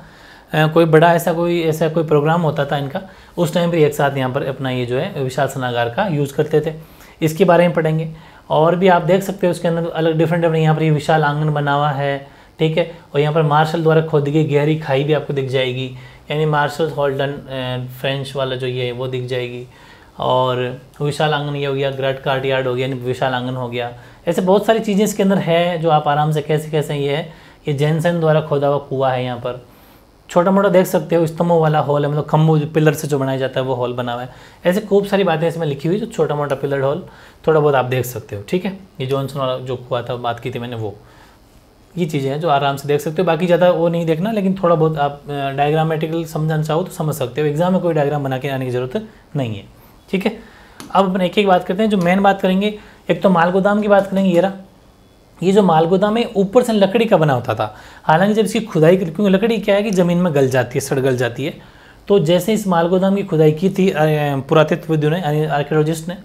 कोई बड़ा ऐसा कोई प्रोग्राम होता था इनका, उस टाइम पर एक साथ यहाँ पर अपना ये जो है विशाल स्नानागार का यूज़ करते थे। इसके बारे में पढ़ेंगे। और भी आप देख सकते हो उसके अंदर अलग डिफरेंट यहाँ पर ये विशाल आंगन बना हुआ है, ठीक है। और यहाँ पर मार्शल द्वारा खोदी गई गहरी खाई भी आपको दिख जाएगी, यानी मार्शल हॉल्डन फ्रेंच वाला जो ये है वो दिख जाएगी। और विशाल आंगन ये हो गया, ग्रेट कार्टयार्ड हो गया, यानी विशाल आंगन हो गया। ऐसे बहुत सारी चीज़ें इसके अंदर है जो आप आराम से कैसे ये है, ये जैनसन द्वारा खोदा हुआ कुआं है। यहाँ पर छोटा मोटा देख सकते हो स्तंभों वाला हॉल है, मतलब खम्भों पिलर से जो बनाया जाता है वो हॉल बना हुआ है। ऐसे खूब सारी बातें इसमें लिखी हुई, जो छोटा मोटा पिलर हॉल थोड़ा बहुत आप देख सकते हो, ठीक है। ये जॉनसन वाला जो कुआं था बात की थी मैंने, वो ये चीज़ें हैं जो आराम से देख सकते हो। बाकी ज़्यादा वो नहीं देखना, लेकिन थोड़ा बहुत आप डायग्रामेटिकल समझना चाहो तो समझ सकते हो। एग्जाम में कोई डायग्राम बना के आने की ज़रूरत नहीं है, ठीक है। अब अपन एक बात करते हैं, जो मेन बात करेंगे। एक तो माल गोदाम की बात करेंगे। ये जो माल गोदाम है ऊपर से लकड़ी का बना होता था। हालांकि जब इसकी खुदाई, क्योंकि लकड़ी क्या है कि ज़मीन में गल जाती है, सड़ गल जाती है, तो जैसे इस माल गोदाम की खुदाई की थी पुरातत्वविदों ने, यानी आर्कियोलॉजिस्ट ने,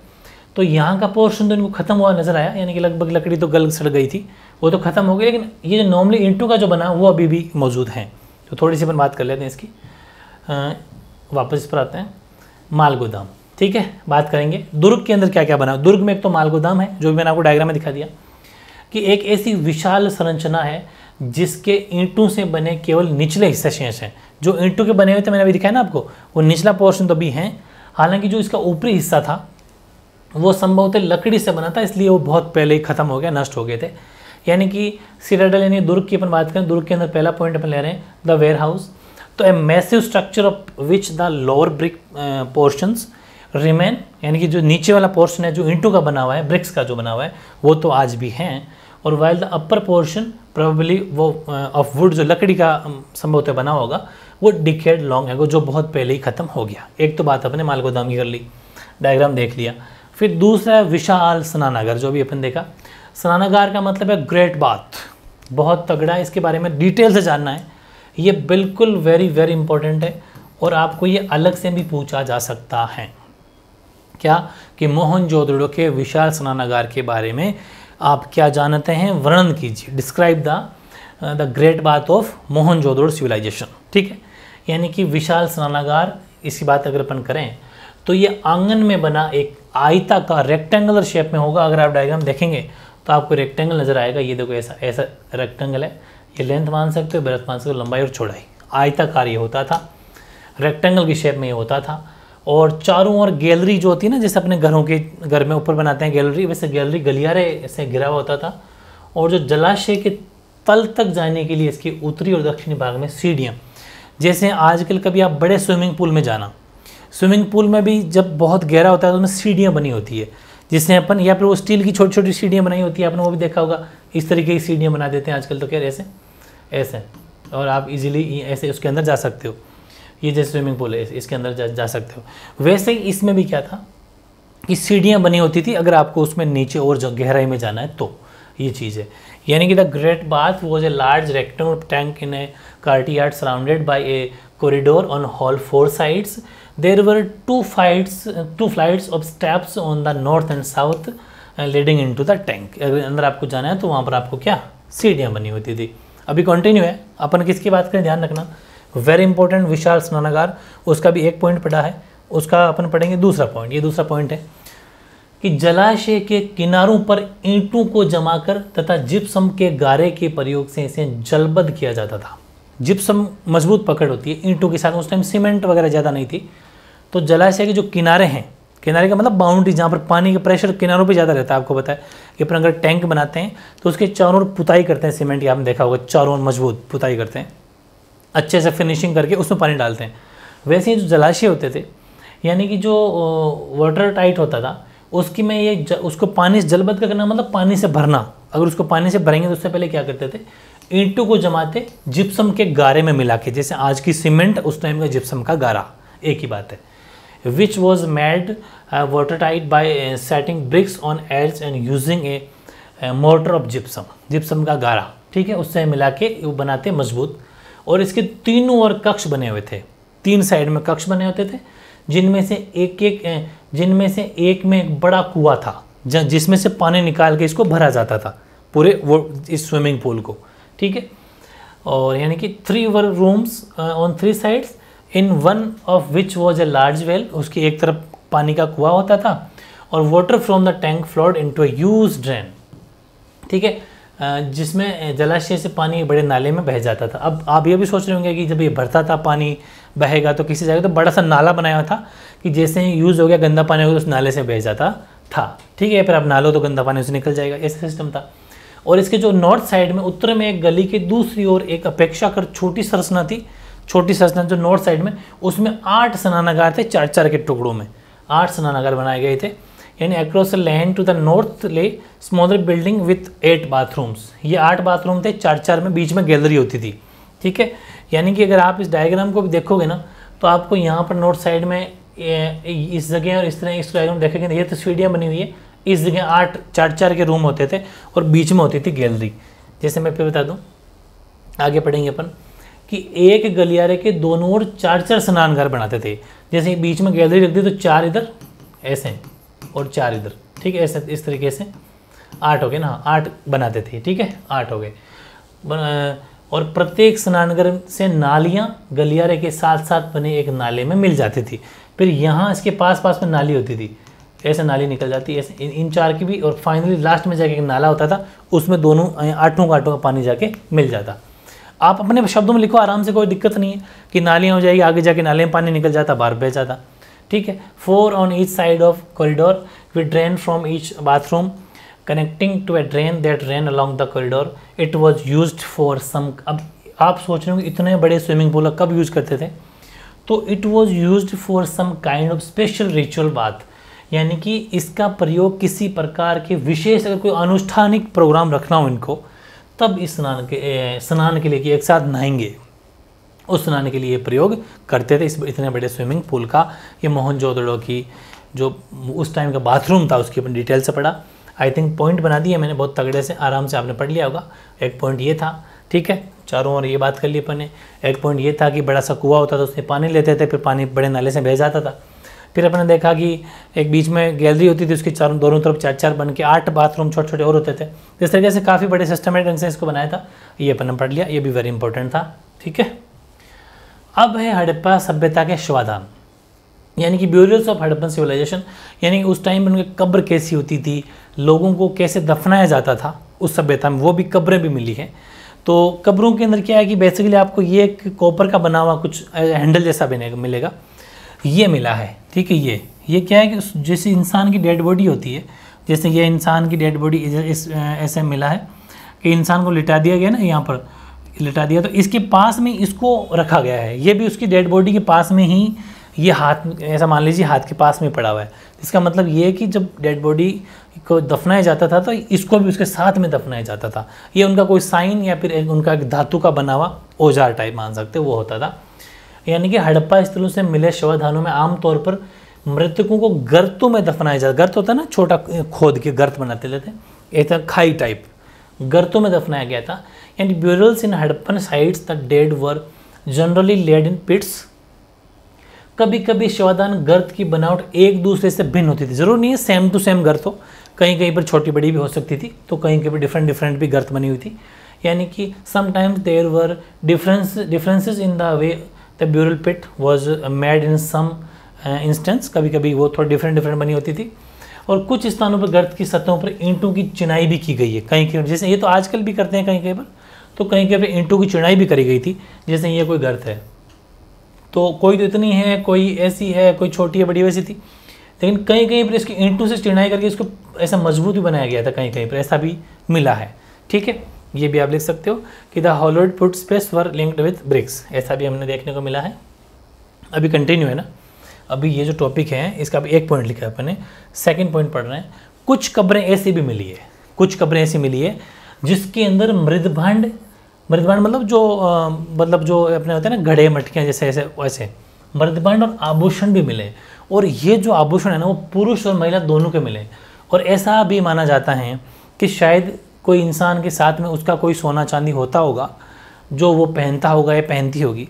तो यहाँ का पोर्शन तो इनको खत्म हुआ नजर आया, यानी कि लगभग लकड़ी तो गल सड़ गई थी, वो तो खत्म हो गई। लेकिन ये जो नॉर्मली ईंटों का जो बना वो अभी भी मौजूद हैं। तो थोड़ी सी अपन बात कर लेते हैं इसकी। वापस इस पर आते हैं, माल गोदाम, ठीक है। बात करेंगे दुर्ग के अंदर क्या क्या बना। दुर्ग में एक तो माल गोदाम है, जो मैंने आपको डायग्राम में दिखा दिया, कि एक ऐसी विशाल संरचना है जिसके ईंटों से बने केवल निचले हिस्से शेष हैं। जो ईंटों के बने हुए थे मैंने अभी दिखाया ना आपको, वो निचला पोर्शन तो भी हैं। हालांकि जो इसका ऊपरी हिस्सा था वो संभवतः लकड़ी से बना था, इसलिए वो बहुत पहले ही खत्म हो गया, नष्ट हो गए थे। यानी कि सिटाडेल, यानी दुर्ग की अपन बात करें, दुर्ग के अंदर पहला पॉइंट अपन ले रहे हैं द वेयर हाउस। तो a massive structure of which the lower brick portions remain, यानी कि जो नीचे वाला पोर्शन है जो ईंटों का बना हुआ है, ब्रिक्स का जो बना हुआ है, वो तो आज भी हैं। और while the upper portion probably वो ऑफ वुड, जो लकड़ी का संभवतः बना होगा, वो डिकेड लॉन्ग है, वो जो बहुत पहले ही खत्म हो गया। एक तो बात अपने माल गोदाम की कर ली, डायग्राम देख लिया। फिर दूसरा विशाल स्नानागार, जो भी अपन देखा। स्नानागार का मतलब है ग्रेट बाथ, बहुत तगड़ा है, इसके बारे में डिटेल से जानना है। ये बिल्कुल वेरी वेरी इंपॉर्टेंट है, और आपको ये अलग से भी पूछा जा सकता है। क्या कि मोहनजोदड़ो के विशाल स्नानागार के बारे में आप क्या जानते हैं, वर्णन कीजिए। Describe the great bath of Mohenjodaro civilization, ठीक है। यानी कि विशाल स्नानागार, इसकी बात अगर अपन करें तो ये आंगन में बना एक आयताकार रेक्टेंगुलर शेप में होगा। अगर आप डायग्राम देखेंगे तो आपको रेक्टेंगल नजर आएगा। ये देखो ऐसा रेक्टेंगल है, ये लेंथ मान सकते हो, ब्रेथ मान सकते हो, लंबाई और चौड़ाई। आयताकार ये होता था, रेक्टेंगल की शेप में ये होता था। और चारों ओर गैलरी जो होती है ना, जैसे अपने घर में ऊपर बनाते हैं गैलरी, वैसे गैलरी गलियारे से घिरा हुआ होता था। और जो जलाशय के तल तक जाने के लिए इसके उत्तरी और दक्षिणी भाग में सीढ़ियाँ, जैसे आजकल कभी आप बड़े स्विमिंग पूल में जाना, स्विमिंग पूल में भी जब बहुत गहरा होता है तो उसमें सीढ़ियाँ बनी होती है, जिससे अपन, या फिर वो स्टील की छोटी छोटी सीढ़ियाँ बनाई होती है, आपने वो भी देखा होगा। इस तरीके की सीढ़ियाँ बना देते हैं आजकल तो, क्या ऐसे, और आप इजीली ऐसे उसके अंदर जा सकते हो। ये जैसे स्विमिंग पूल है, इसके अंदर जा सकते हो। वैसे ही इसमें भी क्या था कि सीढ़ियाँ बनी होती थी, अगर आपको उसमें नीचे और गहराई में जाना है तो। ये चीज़ है, यानी कि the great bath was a large rectangular tank in A courtyard surrounded by a corridor on all 4 sides. There were two flights of steps on the north and south leading into the tank. अगर अंदर आपको जाना है तो वहाँ पर आपको क्या सीढ़ियाँ बनी होती थी। अभी कंटिन्यू है, अपन किसकी बात करें, ध्यान रखना, वेरी इंपॉर्टेंट, विशाल स्नानागार। उसका भी एक पॉइंट पढ़ा है, उसका अपन पढ़ेंगे दूसरा पॉइंट। ये दूसरा पॉइंट है कि जलाशय के किनारों पर ईंटों को जमाकर तथा जिप्सम के गारे के प्रयोग से इसे जलबद्ध किया जाता था। जिप्सम मजबूत पकड़ होती है ईंटों के साथ, उस टाइम सीमेंट वगैरह ज़्यादा नहीं थी। तो जलाशय के जो किनारे हैं, किनारे का मतलब बाउंड्री, जहाँ पर पानी का प्रेशर किनारों पे ज़्यादा रहता है। आपको पता है कि अपन अगर टैंक बनाते हैं तो उसके चारों ओर पुताई करते हैं, सीमेंट की आपने देखा होगा, चारों ओर मजबूत पुताई करते हैं, अच्छे से फिनिशिंग करके उसमें पानी डालते हैं। वैसे ही जो जलाशय होते थे, यानी कि जो वाटर टाइट होता था, उसकी में ये उसको पानी से जलबद्ध करना मतलब पानी से भरना। अगर उसको पानी से भरेंगे तो उससे पहले क्या करते थे, ईंटों को जमाते जिप्सम के गारे में मिला के, जैसे आज की सीमेंट उस टाइम का जिप्सम का गारा, एक ही बात है। Which was made water tight by setting bricks on edge and using a mortar of gypsum, gypsum का गारा, ठीक है, उससे मिला के वो बनाते मजबूत। और इसके तीनों ओर कक्ष बने हुए थे, 3 साइड में कक्ष बने होते थे, जिनमें से एक एक जिनमें से एक में एक बड़ा कुआं था जिसमें से पानी निकाल के इसको भरा जाता था, पूरे वो इस स्विमिंग पूल को, ठीक है। और यानी कि 3 were rooms on 3 sides, in one of which was a large well, उसकी एक तरफ पानी का कुआं होता था, और water from the tank flowed into a huge drain, ठीक है, जिसमें जलाशय से पानी बड़े नाले में बह जाता था। अब आप ये भी सोच रहे होंगे कि जब ये भरता था पानी बहेगा तो किसी जगह तो बड़ा सा नाला बनाया था कि जैसे ही यूज़ हो गया गंदा पानी हो गया तो उस नाले से बह जाता था, ठीक है, फिर आप नालो तो गंदा पानी उससे निकल जाएगा, ऐसा सिस्टम था। और इसके जो नॉर्थ साइड में उत्तर में एक गली के दूसरी ओर एक अपेक्षाकृत छोटी संरचना थी, छोटी संरचना जो नॉर्थ साइड में, उसमें 8 स्नानागार थे, 4-4 के टुकड़ों में 8 स्नानागार बनाए गए थे। यानी across land to the north lay smaller building with 8 bathrooms, ये 8 बाथरूम थे, 4-4 में, बीच में गैलरी होती थी, ठीक है। यानी कि अगर आप इस डायग्राम को भी देखोगे ना तो आपको यहाँ पर नॉर्थ साइड में इस जगह और इस तरह इस डायग्राम देखेंगे, ये तस्वीरें बनी हुई है, इस जगह 8 4-4 के रूम होते थे और बीच में होती थी गैलरी। जैसे मैं फिर बता दूँ, आगे पढ़ेंगे अपन कि एक गलियारे के दोनों ओर 4-4 स्नानघर बनाते थे। जैसे बीच में गैलरी रख दी तो 4 इधर ऐसे और 4 इधर, ठीक है, ऐसे इस तरीके से 8 हो गए ना, 8 बनाते थे, ठीक है, 8 हो गए। और प्रत्येक स्नानघर से नालियाँ गलियारे के साथ साथ बने एक नाले में मिल जाती थी। फिर यहाँ इसके पास पास में नाली होती थी, ऐसे नाली निकल जाती है, ऐसे इन 4 की भी, और फाइनली लास्ट में जाके एक नाला होता था, उसमें दोनों 8 का पानी जाके मिल जाता। आप अपने शब्दों में लिखो आराम से, कोई दिक्कत नहीं है कि नालियाँ हो जाएगी, आगे जाके नाले में पानी निकल जाता, बाहर बह जाता, ठीक है। 4 on each side of corridor with drain from each bathroom connecting to a drain that drain along the corridor, it was used for some. अब आप सोच रहे हो कि इतने बड़े स्विमिंग पूल कब यूज़ करते थे, तो it was used for some kind of special ritual bath, यानी कि इसका प्रयोग किसी प्रकार के विशेष, अगर कोई अनुष्ठानिक प्रोग्राम रखना हो इनको, तब इस स्नान के लिए कि एक साथ नहाएंगे, उस स्नान के लिए प्रयोग करते थे इस इतने बड़े स्विमिंग पूल का। ये मोहनजोदड़ो की जो उस टाइम का बाथरूम था उसकी अपन डिटेल से पढ़ा। आई थिंक पॉइंट बना दिया मैंने बहुत तगड़े से, आराम से आपने पढ़ लिया होगा। एक पॉइंट ये था, ठीक है, चारों ओर ये बात कर ली अपन ने। एक पॉइंट ये था कि बड़ा सा कुआं होता था, उससे पानी लेते थे, फिर पानी बड़े नाले से बह जाता था। फिर अपन ने देखा कि एक बीच में गैलरी होती थी, उसके दोनों तरफ 4-4 बन के 8 बाथरूम छोटे छोटे और होते थे। इस तरीके से काफ़ी बड़े सिस्टमेटिक ढंग से इसको बनाया था, ये अपन ने पढ़ लिया, ये भी वेरी इंपॉर्टेंट था, ठीक है। अब है हड़प्पा सभ्यता के शवाधान, यानी कि ब्यूरियल्स ऑफ हड़प्पन सिविलाइजेशन, यानी उस टाइम में उनकी कब्र कैसी होती थी, लोगों को कैसे दफनाया जाता था उस सभ्यता में, वो भी कब्रें भी मिली हैं। तो कब्रों के अंदर क्या है कि बेसिकली आपको ये एक कॉपर का बना हुआ कुछ हैंडल जैसा बनेगा मिलेगा, ये मिला है, ठीक है। ये क्या है कि जैसे इंसान की डेड बॉडी होती है, जैसे ये इंसान की डेड बॉडी ऐसे मिला है कि इंसान को लिटा दिया गया ना, यहाँ पर लिटा दिया, तो इसके पास में इसको रखा गया है, ये भी उसकी डेड बॉडी के पास में ही, ये हाथ ऐसा मान लीजिए हाथ के पास में पड़ा हुआ है। इसका मतलब ये है कि जब डेड बॉडी को दफनाया जाता था तो इसको भी उसके साथ में दफनाया जाता था। ये उनका कोई साइन या फिर उनका धातु का बना हुआ औजार टाइप मान सकते, वो होता था। यानी कि हड़प्पा स्थलों से मिले शवधानों में आमतौर पर मृतकों को गर्तों में दफनाया जाता, गर्त होता है ना, छोटा खोद के गर्त बनाते लेते, ऐसा खाई टाइप गर्तों में दफनाया गया था। And burials in Harappan sites the dead were generally laid in pits. कभी कभी शवदान गर्त की बनावट एक दूसरे से भिन्न होती थी, जरूर नहीं है सेम टू सेम गर्त हो, कहीं कहीं पर छोटी बड़ी भी हो सकती थी, तो कहीं कहीं पर डिफरेंट भी गर्त बनी हुई थी। यानी कि sometimes there were differences in the way the burial pit was made in some instance, कभी कभी वो थोड़ी डिफरेंट बनी होती थी। और कुछ स्थानों पर गर्त की सतहों पर ईंटों की चिनाई भी की गई है, कहीं कहीं, जैसे ये तो आजकल भी करते हैं कहीं कहीं पर, तो कहीं कहीं पर ईंटों की चिनाई भी करी गई थी। जैसे ये कोई गर्त है तो कोई तो इतनी है, कोई ऐसी है, कोई छोटी है, बड़ी वैसी थी, लेकिन कहीं कहीं पर इसकी ईंटों से चिनाई करके इसको ऐसा मजबूत भी बनाया गया था, कहीं कहीं पर ऐसा भी मिला है, ठीक है। ये भी आप लिख सकते हो कि the hollowed foot space were linked with bricks, ऐसा भी हमने देखने को मिला है। अभी कंटिन्यू है ना, अभी ये जो टॉपिक है इसका अभी एक पॉइंट लिखा है अपने, सेकंड पॉइंट पढ़ रहे हैं। कुछ कब्रें ऐसी भी मिली है, कुछ कब्रें ऐसी मिली है जिसके अंदर मृदभांड मतलब जो अपने होते हैं ना घड़े मटकियाँ जैसे ऐसे वैसे मृदभांड और आभूषण भी मिले। और ये जो आभूषण है ना वो पुरुष और महिला दोनों के मिले। और ऐसा भी माना जाता है कि शायद कोई इंसान के साथ में उसका कोई सोना चांदी होता होगा जो वो पहनता होगा या पहनती होगी,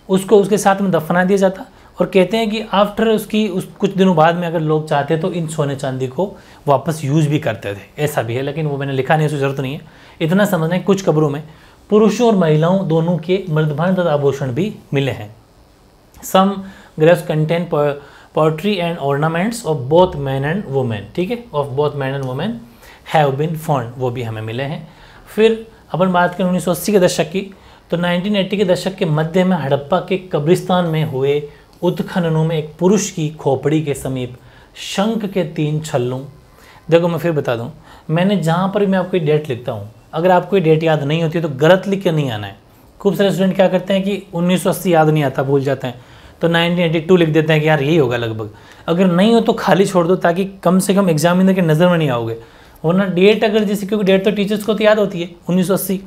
उसको उसके साथ में दफना दिया जाता और कहते हैं कि आफ्टर उसकी कुछ दिनों बाद में अगर लोग चाहते तो इन सोने चांदी को वापस यूज भी करते थे, ऐसा भी है, लेकिन वो मैंने लिखा नहीं, उसकी जरूरत नहीं है। इतना समझना है कुछ कब्रों में पुरुषों और महिलाओं दोनों के मर्दभान तथा आभूषण भी मिले हैं। Some graves contain pottery and ornaments of both man and women, ठीक है, of both man and women have been found, वो भी हमें मिले हैं। फिर अपन बात करें 1980 के दशक की, तो 1980 के दशक के मध्य में हड़प्पा के कब्रिस्तान में हुए उत्खननों में एक पुरुष की खोपड़ी के समीप शंख के 3 छल्लों, देखो मैं फिर बता दूं, मैंने जहाँ पर भी मैं आपको डेट लिखता हूँ, अगर आपको ये डेट याद नहीं होती है तो गलत लिख के नहीं आना है। खूब सारे स्टूडेंट क्या करते हैं कि 1980 याद नहीं आता, भूल जाते हैं, तो 1982 लिख देते हैं कि यार यही होगा लगभग। अगर नहीं हो तो खाली छोड़ दो, ताकि कम से कम एग्जामिनर के नज़र में नहीं आओगे। वरना डेट अगर जैसे, क्योंकि डेट तो टीचर्स को तो याद होती है 1980,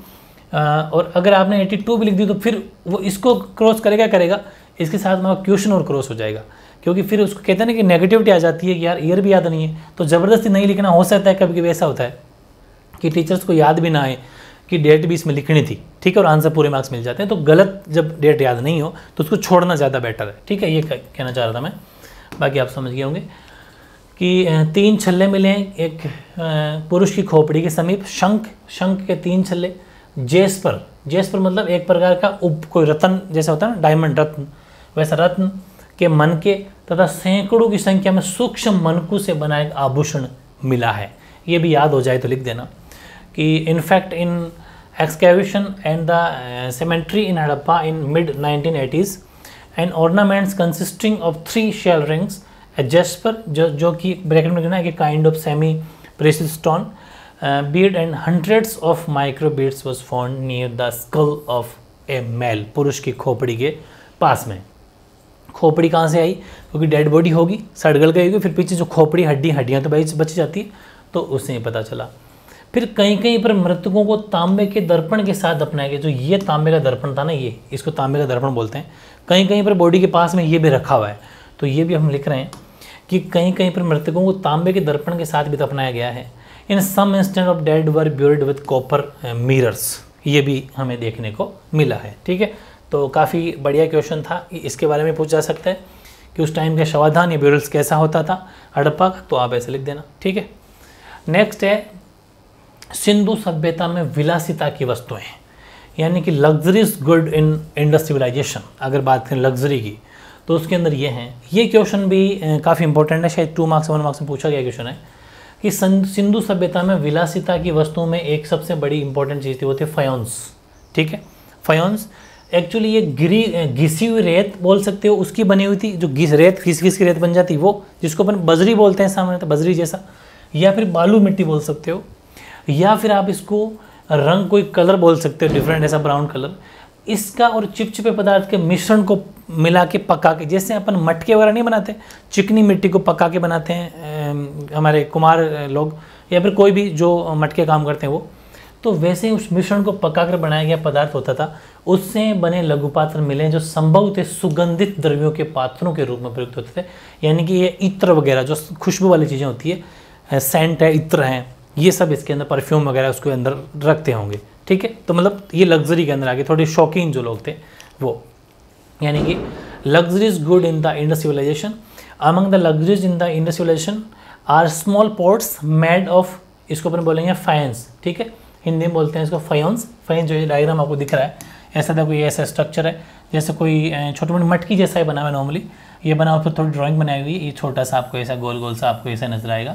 और अगर आपने 82 भी लिख दी तो फिर वो इसको क्रॉस करेगा करेगा, इसके साथ में क्वेश्चन और क्रॉस हो जाएगा, क्योंकि फिर उसको कहते हैं ना कि नेगेटिविटी आ जाती है कि यार ईयर भी याद नहीं है, तो ज़बरदस्ती नहीं लिखना। हो सकता है कभी कभी ऐसा होता है कि टीचर्स को याद भी ना आए कि डेट भी इसमें लिखनी थी, ठीक है, और आंसर पूरे मार्क्स मिल जाते हैं। तो गलत जब डेट याद नहीं हो तो उसको छोड़ना ज़्यादा बेटर है, ठीक है, ये कहना चाह रहा था मैं। बाकी आप समझ गए होंगे कि 3 छल्ले मिले हैं एक पुरुष की खोपड़ी के समीप, शंख के 3 छल्ले, जेस्पर मतलब एक प्रकार का कोई रत्न जैसा होता है ना, डायमंड रत्न, वैसा रत्न के मनके तथा सैकड़ों की संख्या में सूक्ष्म मनकू से बना एक आभूषण मिला है। ये भी याद हो जाए तो लिख देना कि in fact in excavation and the cemetery in Harappa in mid 1980s and ornaments consisting of 3 shell rings, jasper जो कि ब्रैकेट में लिखना है कि kind of semi precious stone, bead and hundreds of micro beads was found near the skull of a male, पुरुष की खोपड़ी के पास में। खोपड़ी कहाँ से आई? क्योंकि डेड बॉडी होगी, सड़गल गई होगी, फिर पीछे जो खोपड़ी हड्डियाँ तो बच जाती है, तो उससे पता चला। फिर कहीं पर मृतकों को तांबे के दर्पण के साथ अपनाया गया। जो ये तांबे का दर्पण था ना, ये इसको तांबे का दर्पण बोलते हैं। कहीं पर बॉडी के पास में ये भी रखा हुआ है, तो ये भी हम लिख रहे हैं कि कहीं पर मृतकों को तांबे के दर्पण के साथ भी दफनाया गया है। In some instant of dead were buried with copper mirrors, ये भी हमें देखने को मिला है, ठीक है। तो काफ़ी बढ़िया क्वेश्चन था, इसके बारे में पूछा जा सकता है कि उस टाइम का शवाधान या ब्यूरल्स कैसा होता था हड़प्पा का, तो आप ऐसे लिख देना, ठीक है। नेक्स्ट है सिंधु सभ्यता में विलासिता की वस्तुएं, यानी कि luxuries good in Indus civilization. अगर बात करें लग्जरी की तो उसके अंदर ये हैं। ये क्वेश्चन भी काफ़ी इंपॉर्टेंट है, शायद 2 मार्क्स 1 मार्क्स में पूछा गया क्वेश्चन है कि सिंधु सभ्यता में विलासिता की वस्तुओं में एक सबसे बड़ी इंपॉर्टेंट चीज़ थी, वो थे फायोन्स, ठीक है। फायोन्स एक्चुअली ये घिसी हुई रेत बोल सकते हो, उसकी बनी हुई थी, जो रेत घिस की रेत बन जाती, वो जिसको अपन बजरी बोलते हैं सामान्य, तो बजरी जैसा, या फिर बालू मिट्टी बोल सकते हो, या फिर आप इसको रंग कोई कलर बोल सकते हो डिफरेंट, ऐसा ब्राउन कलर। इसका और चिपचिपे पदार्थ के मिश्रण को मिला के पका के, जैसे अपन मटके वगैरह नहीं बनाते, चिकनी मिट्टी को पका के बनाते हैं हमारे कुमार लोग, या फिर कोई भी जो मटके काम करते हैं वो, तो वैसे उस मिश्रण को पकाकर बनाया गया पदार्थ होता था। उससे बने लघु पात्र मिले जो संभवतः सुगंधित द्रव्यों के पात्रों के रूप में प्रयुक्त होते थे, यानी कि ये इत्र वगैरह जो खुशबू वाली चीज़ें होती है, सेंट है, इत्र हैं, ये सब इसके अंदर, परफ्यूम वगैरह उसके अंदर रखते होंगे, ठीक है। तो मतलब ये लग्जरी के अंदर आगे थोड़े शौकीन जो लोग थे वो, यानी कि luxuries good in the Indus civilization. Among the luxuries in the Indus civilization are small pots made of, इसको अपन बोलेंगे फायंस, ठीक है, हिंदी में बोलते हैं इसको फायंस। फायंस जो डायग्राम आपको दिख रहा है, ऐसा देखो, ये ऐसा स्ट्रक्चर है, जैसे कोई छोटी मोटी मटकी जैसा ही बना हुआ है नॉर्मली, ये बना हुआ, फिर थोड़ी ड्राइंग बनाई हुई, ये छोटा सा आपको ऐसा गोल गोल सा आपको ऐसा नजर आएगा,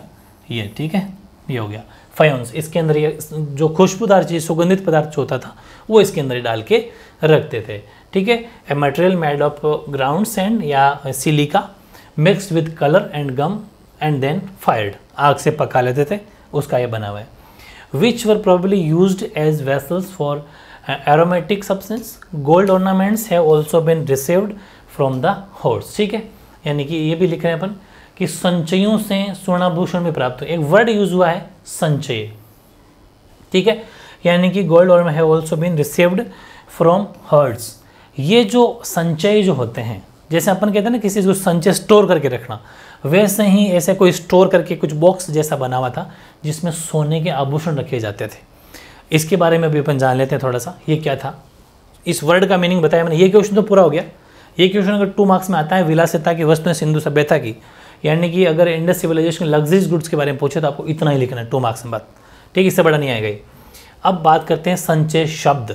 ये ठीक है, ये हो गया फायोन्स। इसके अंदर ये जो खुशबूदार चीज़, सुगंधित पदार्थ जो होता था वो इसके अंदर डाल के रखते थे, ठीक है। A material made of ground sand या silica mixed with colour and gum and then fired, आग से पका लेते थे, उसका ये बना हुआ है। Which were probably used as vessels for aromatic substance. Gold ornaments have also been received from the hoards, ठीक है, यानी कि ये भी लिख रहे हैं अपन कि संचयों से स्वर्णाभूषण में प्राप्त हो। एक वर्ड यूज हुआ है संचय, ठीक है, यानी कि गोल्ड और have also been received from herds. ये जो संचय जो होते हैं, जैसे अपन कहते हैं ना किसी को संचय स्टोर करके रखना, वैसे ही ऐसे कोई स्टोर करके कुछ बॉक्स जैसा बना हुआ था जिसमें सोने के आभूषण रखे जाते थे। इसके बारे में भी अपन जान लेते हैं थोड़ा सा, ये क्या था, इस वर्ड का मीनिंग बताया मैंने। ये क्वेश्चन तो पूरा हो गया, ये क्वेश्चन अगर 2 मार्क्स में आता है विलासिता की वस्तुएं सिंधु सभ्यता की, यानी कि अगर इंडस सिविलाइजेशन लग्जरीज गुड्स के बारे में पूछे तो आपको इतना ही लिखना है 2 मार्क्स में बात, ठीक, इससे बड़ा नहीं आएगा ये। अब बात करते हैं संचय शब्द,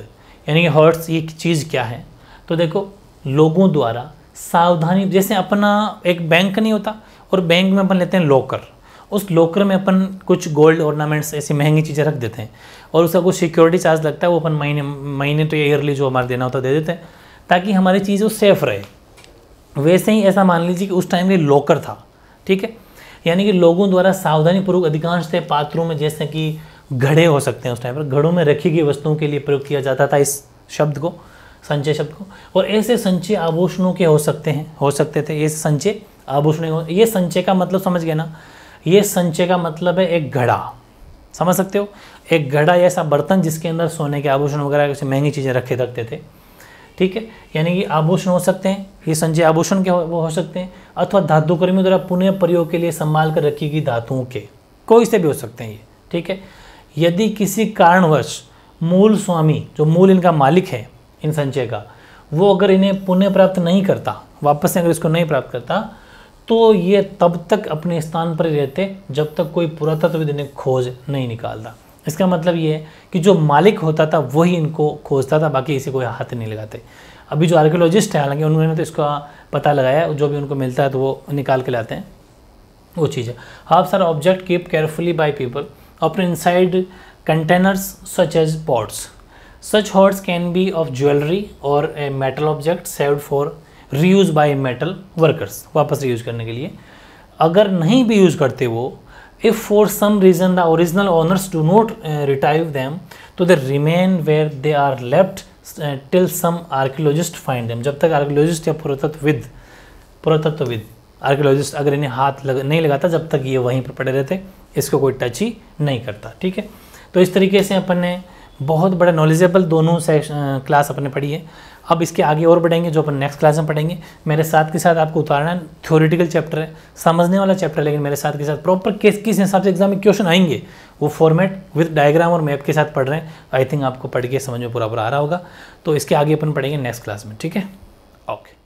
यानी कि हर्ट्स ये चीज़ क्या है। तो देखो, लोगों द्वारा सावधानी, जैसे अपना एक बैंक नहीं होता और बैंक में अपन लेते हैं लॉकर, उस लॉकर में अपन कुछ गोल्ड ऑर्नामेंट्स ऐसी महंगी चीज़ें रख देते हैं और उसका कुछ सिक्योरिटी चार्ज लगता है, वो अपन महीने तो ईयरली जो हमारा देना होता है दे देते हैं ताकि हमारी चीज़ वो सेफ़ रहे। वैसे ही ऐसा मान लीजिए कि उस टाइम ये लॉकर था, ठीक है, यानी कि लोगों द्वारा सावधानीपूर्वक अधिकांशतः पात्रों में, जैसे कि घड़े हो सकते हैं, उस टाइम पर घड़ों में रखी गई वस्तुओं के लिए प्रयोग किया जाता था इस शब्द को, संचय शब्द को। और ऐसे संचय आभूषणों के हो सकते थे ये संचय आभूषण। ये संचय का मतलब समझ गए ना, ये संचय का मतलब है एक घड़ा, समझ सकते हो, एक घड़ा ऐसा बर्तन जिसके अंदर सोने के आभूषण वगैरह ऐसी महंगी चीज़ें रखते थे, ठीक है, यानी कि आभूषण हो सकते हैं, ये संचय आभूषण के वो हो सकते हैं, अथवा धातुकर्मियों द्वारा पुनः प्रयोग के लिए संभाल कर रखी गई धातुओं के, कोई से भी हो सकते हैं ये, ठीक है। यदि किसी कारणवश मूल स्वामी, जो मूल इनका मालिक है इन संचय का, वो अगर इन्हें पुनः प्राप्त नहीं करता, वापस से अगर इसको नहीं प्राप्त करता, तो ये तब तक अपने स्थान पर रहते जब तक कोई पुरातत्वविद इन्हें खोज नहीं निकालता। इसका मतलब ये है कि जो मालिक होता था वही इनको खोजता था, बाकी इसी को हाथ नहीं लगाते। अभी जो आर्कियोलॉजिस्ट है, हालांकि उन्होंने तो इसका पता लगाया, जो भी उनको मिलता है तो वो निकाल के लाते हैं, वो चीज़ है। हाफ सारा object keep carefully by people open inside containers such as pots. Such hoards can be of jewelry or a metal object saved for reuse by metal workers. वापस रीयूज करने के लिए। अगर नहीं भी यूज़ करते वो, if for some reason the original owners do not retrieve them, तो they remain where they are left till some archaeologist find them. जब तक आर्कियोलॉजिस्ट या पुरातत्वविद आर्कियोलॉजिस्ट अगर इन्हें हाथ नहीं लगाता, जब तक ये वहीं पर पड़े रहते, इसको कोई टच ही नहीं करता, ठीक है। तो इस तरीके से अपन ने बहुत बड़ा नॉलेजेबल दोनों क्लास अपने पढ़ी है। अब इसके आगे और बढ़ेंगे, जो अपन नेक्स्ट क्लास में पढ़ेंगे। मेरे साथ के साथ आपको उतारना थ्योरेटिकल चैप्टर है, समझने वाला चैप्टर है, लेकिन मेरे साथ के साथ प्रॉपर किस हिसाब से एग्जाम में क्वेश्चन आएंगे, वो फॉर्मेट विद डायग्राम और मैप के साथ पढ़ रहे हैं। आई थिंक आपको पढ़ के समझ में पूरा आ रहा होगा। तो इसके आगे अपन पढ़ेंगे नेक्स्ट क्लास में, ठीक है, ओके।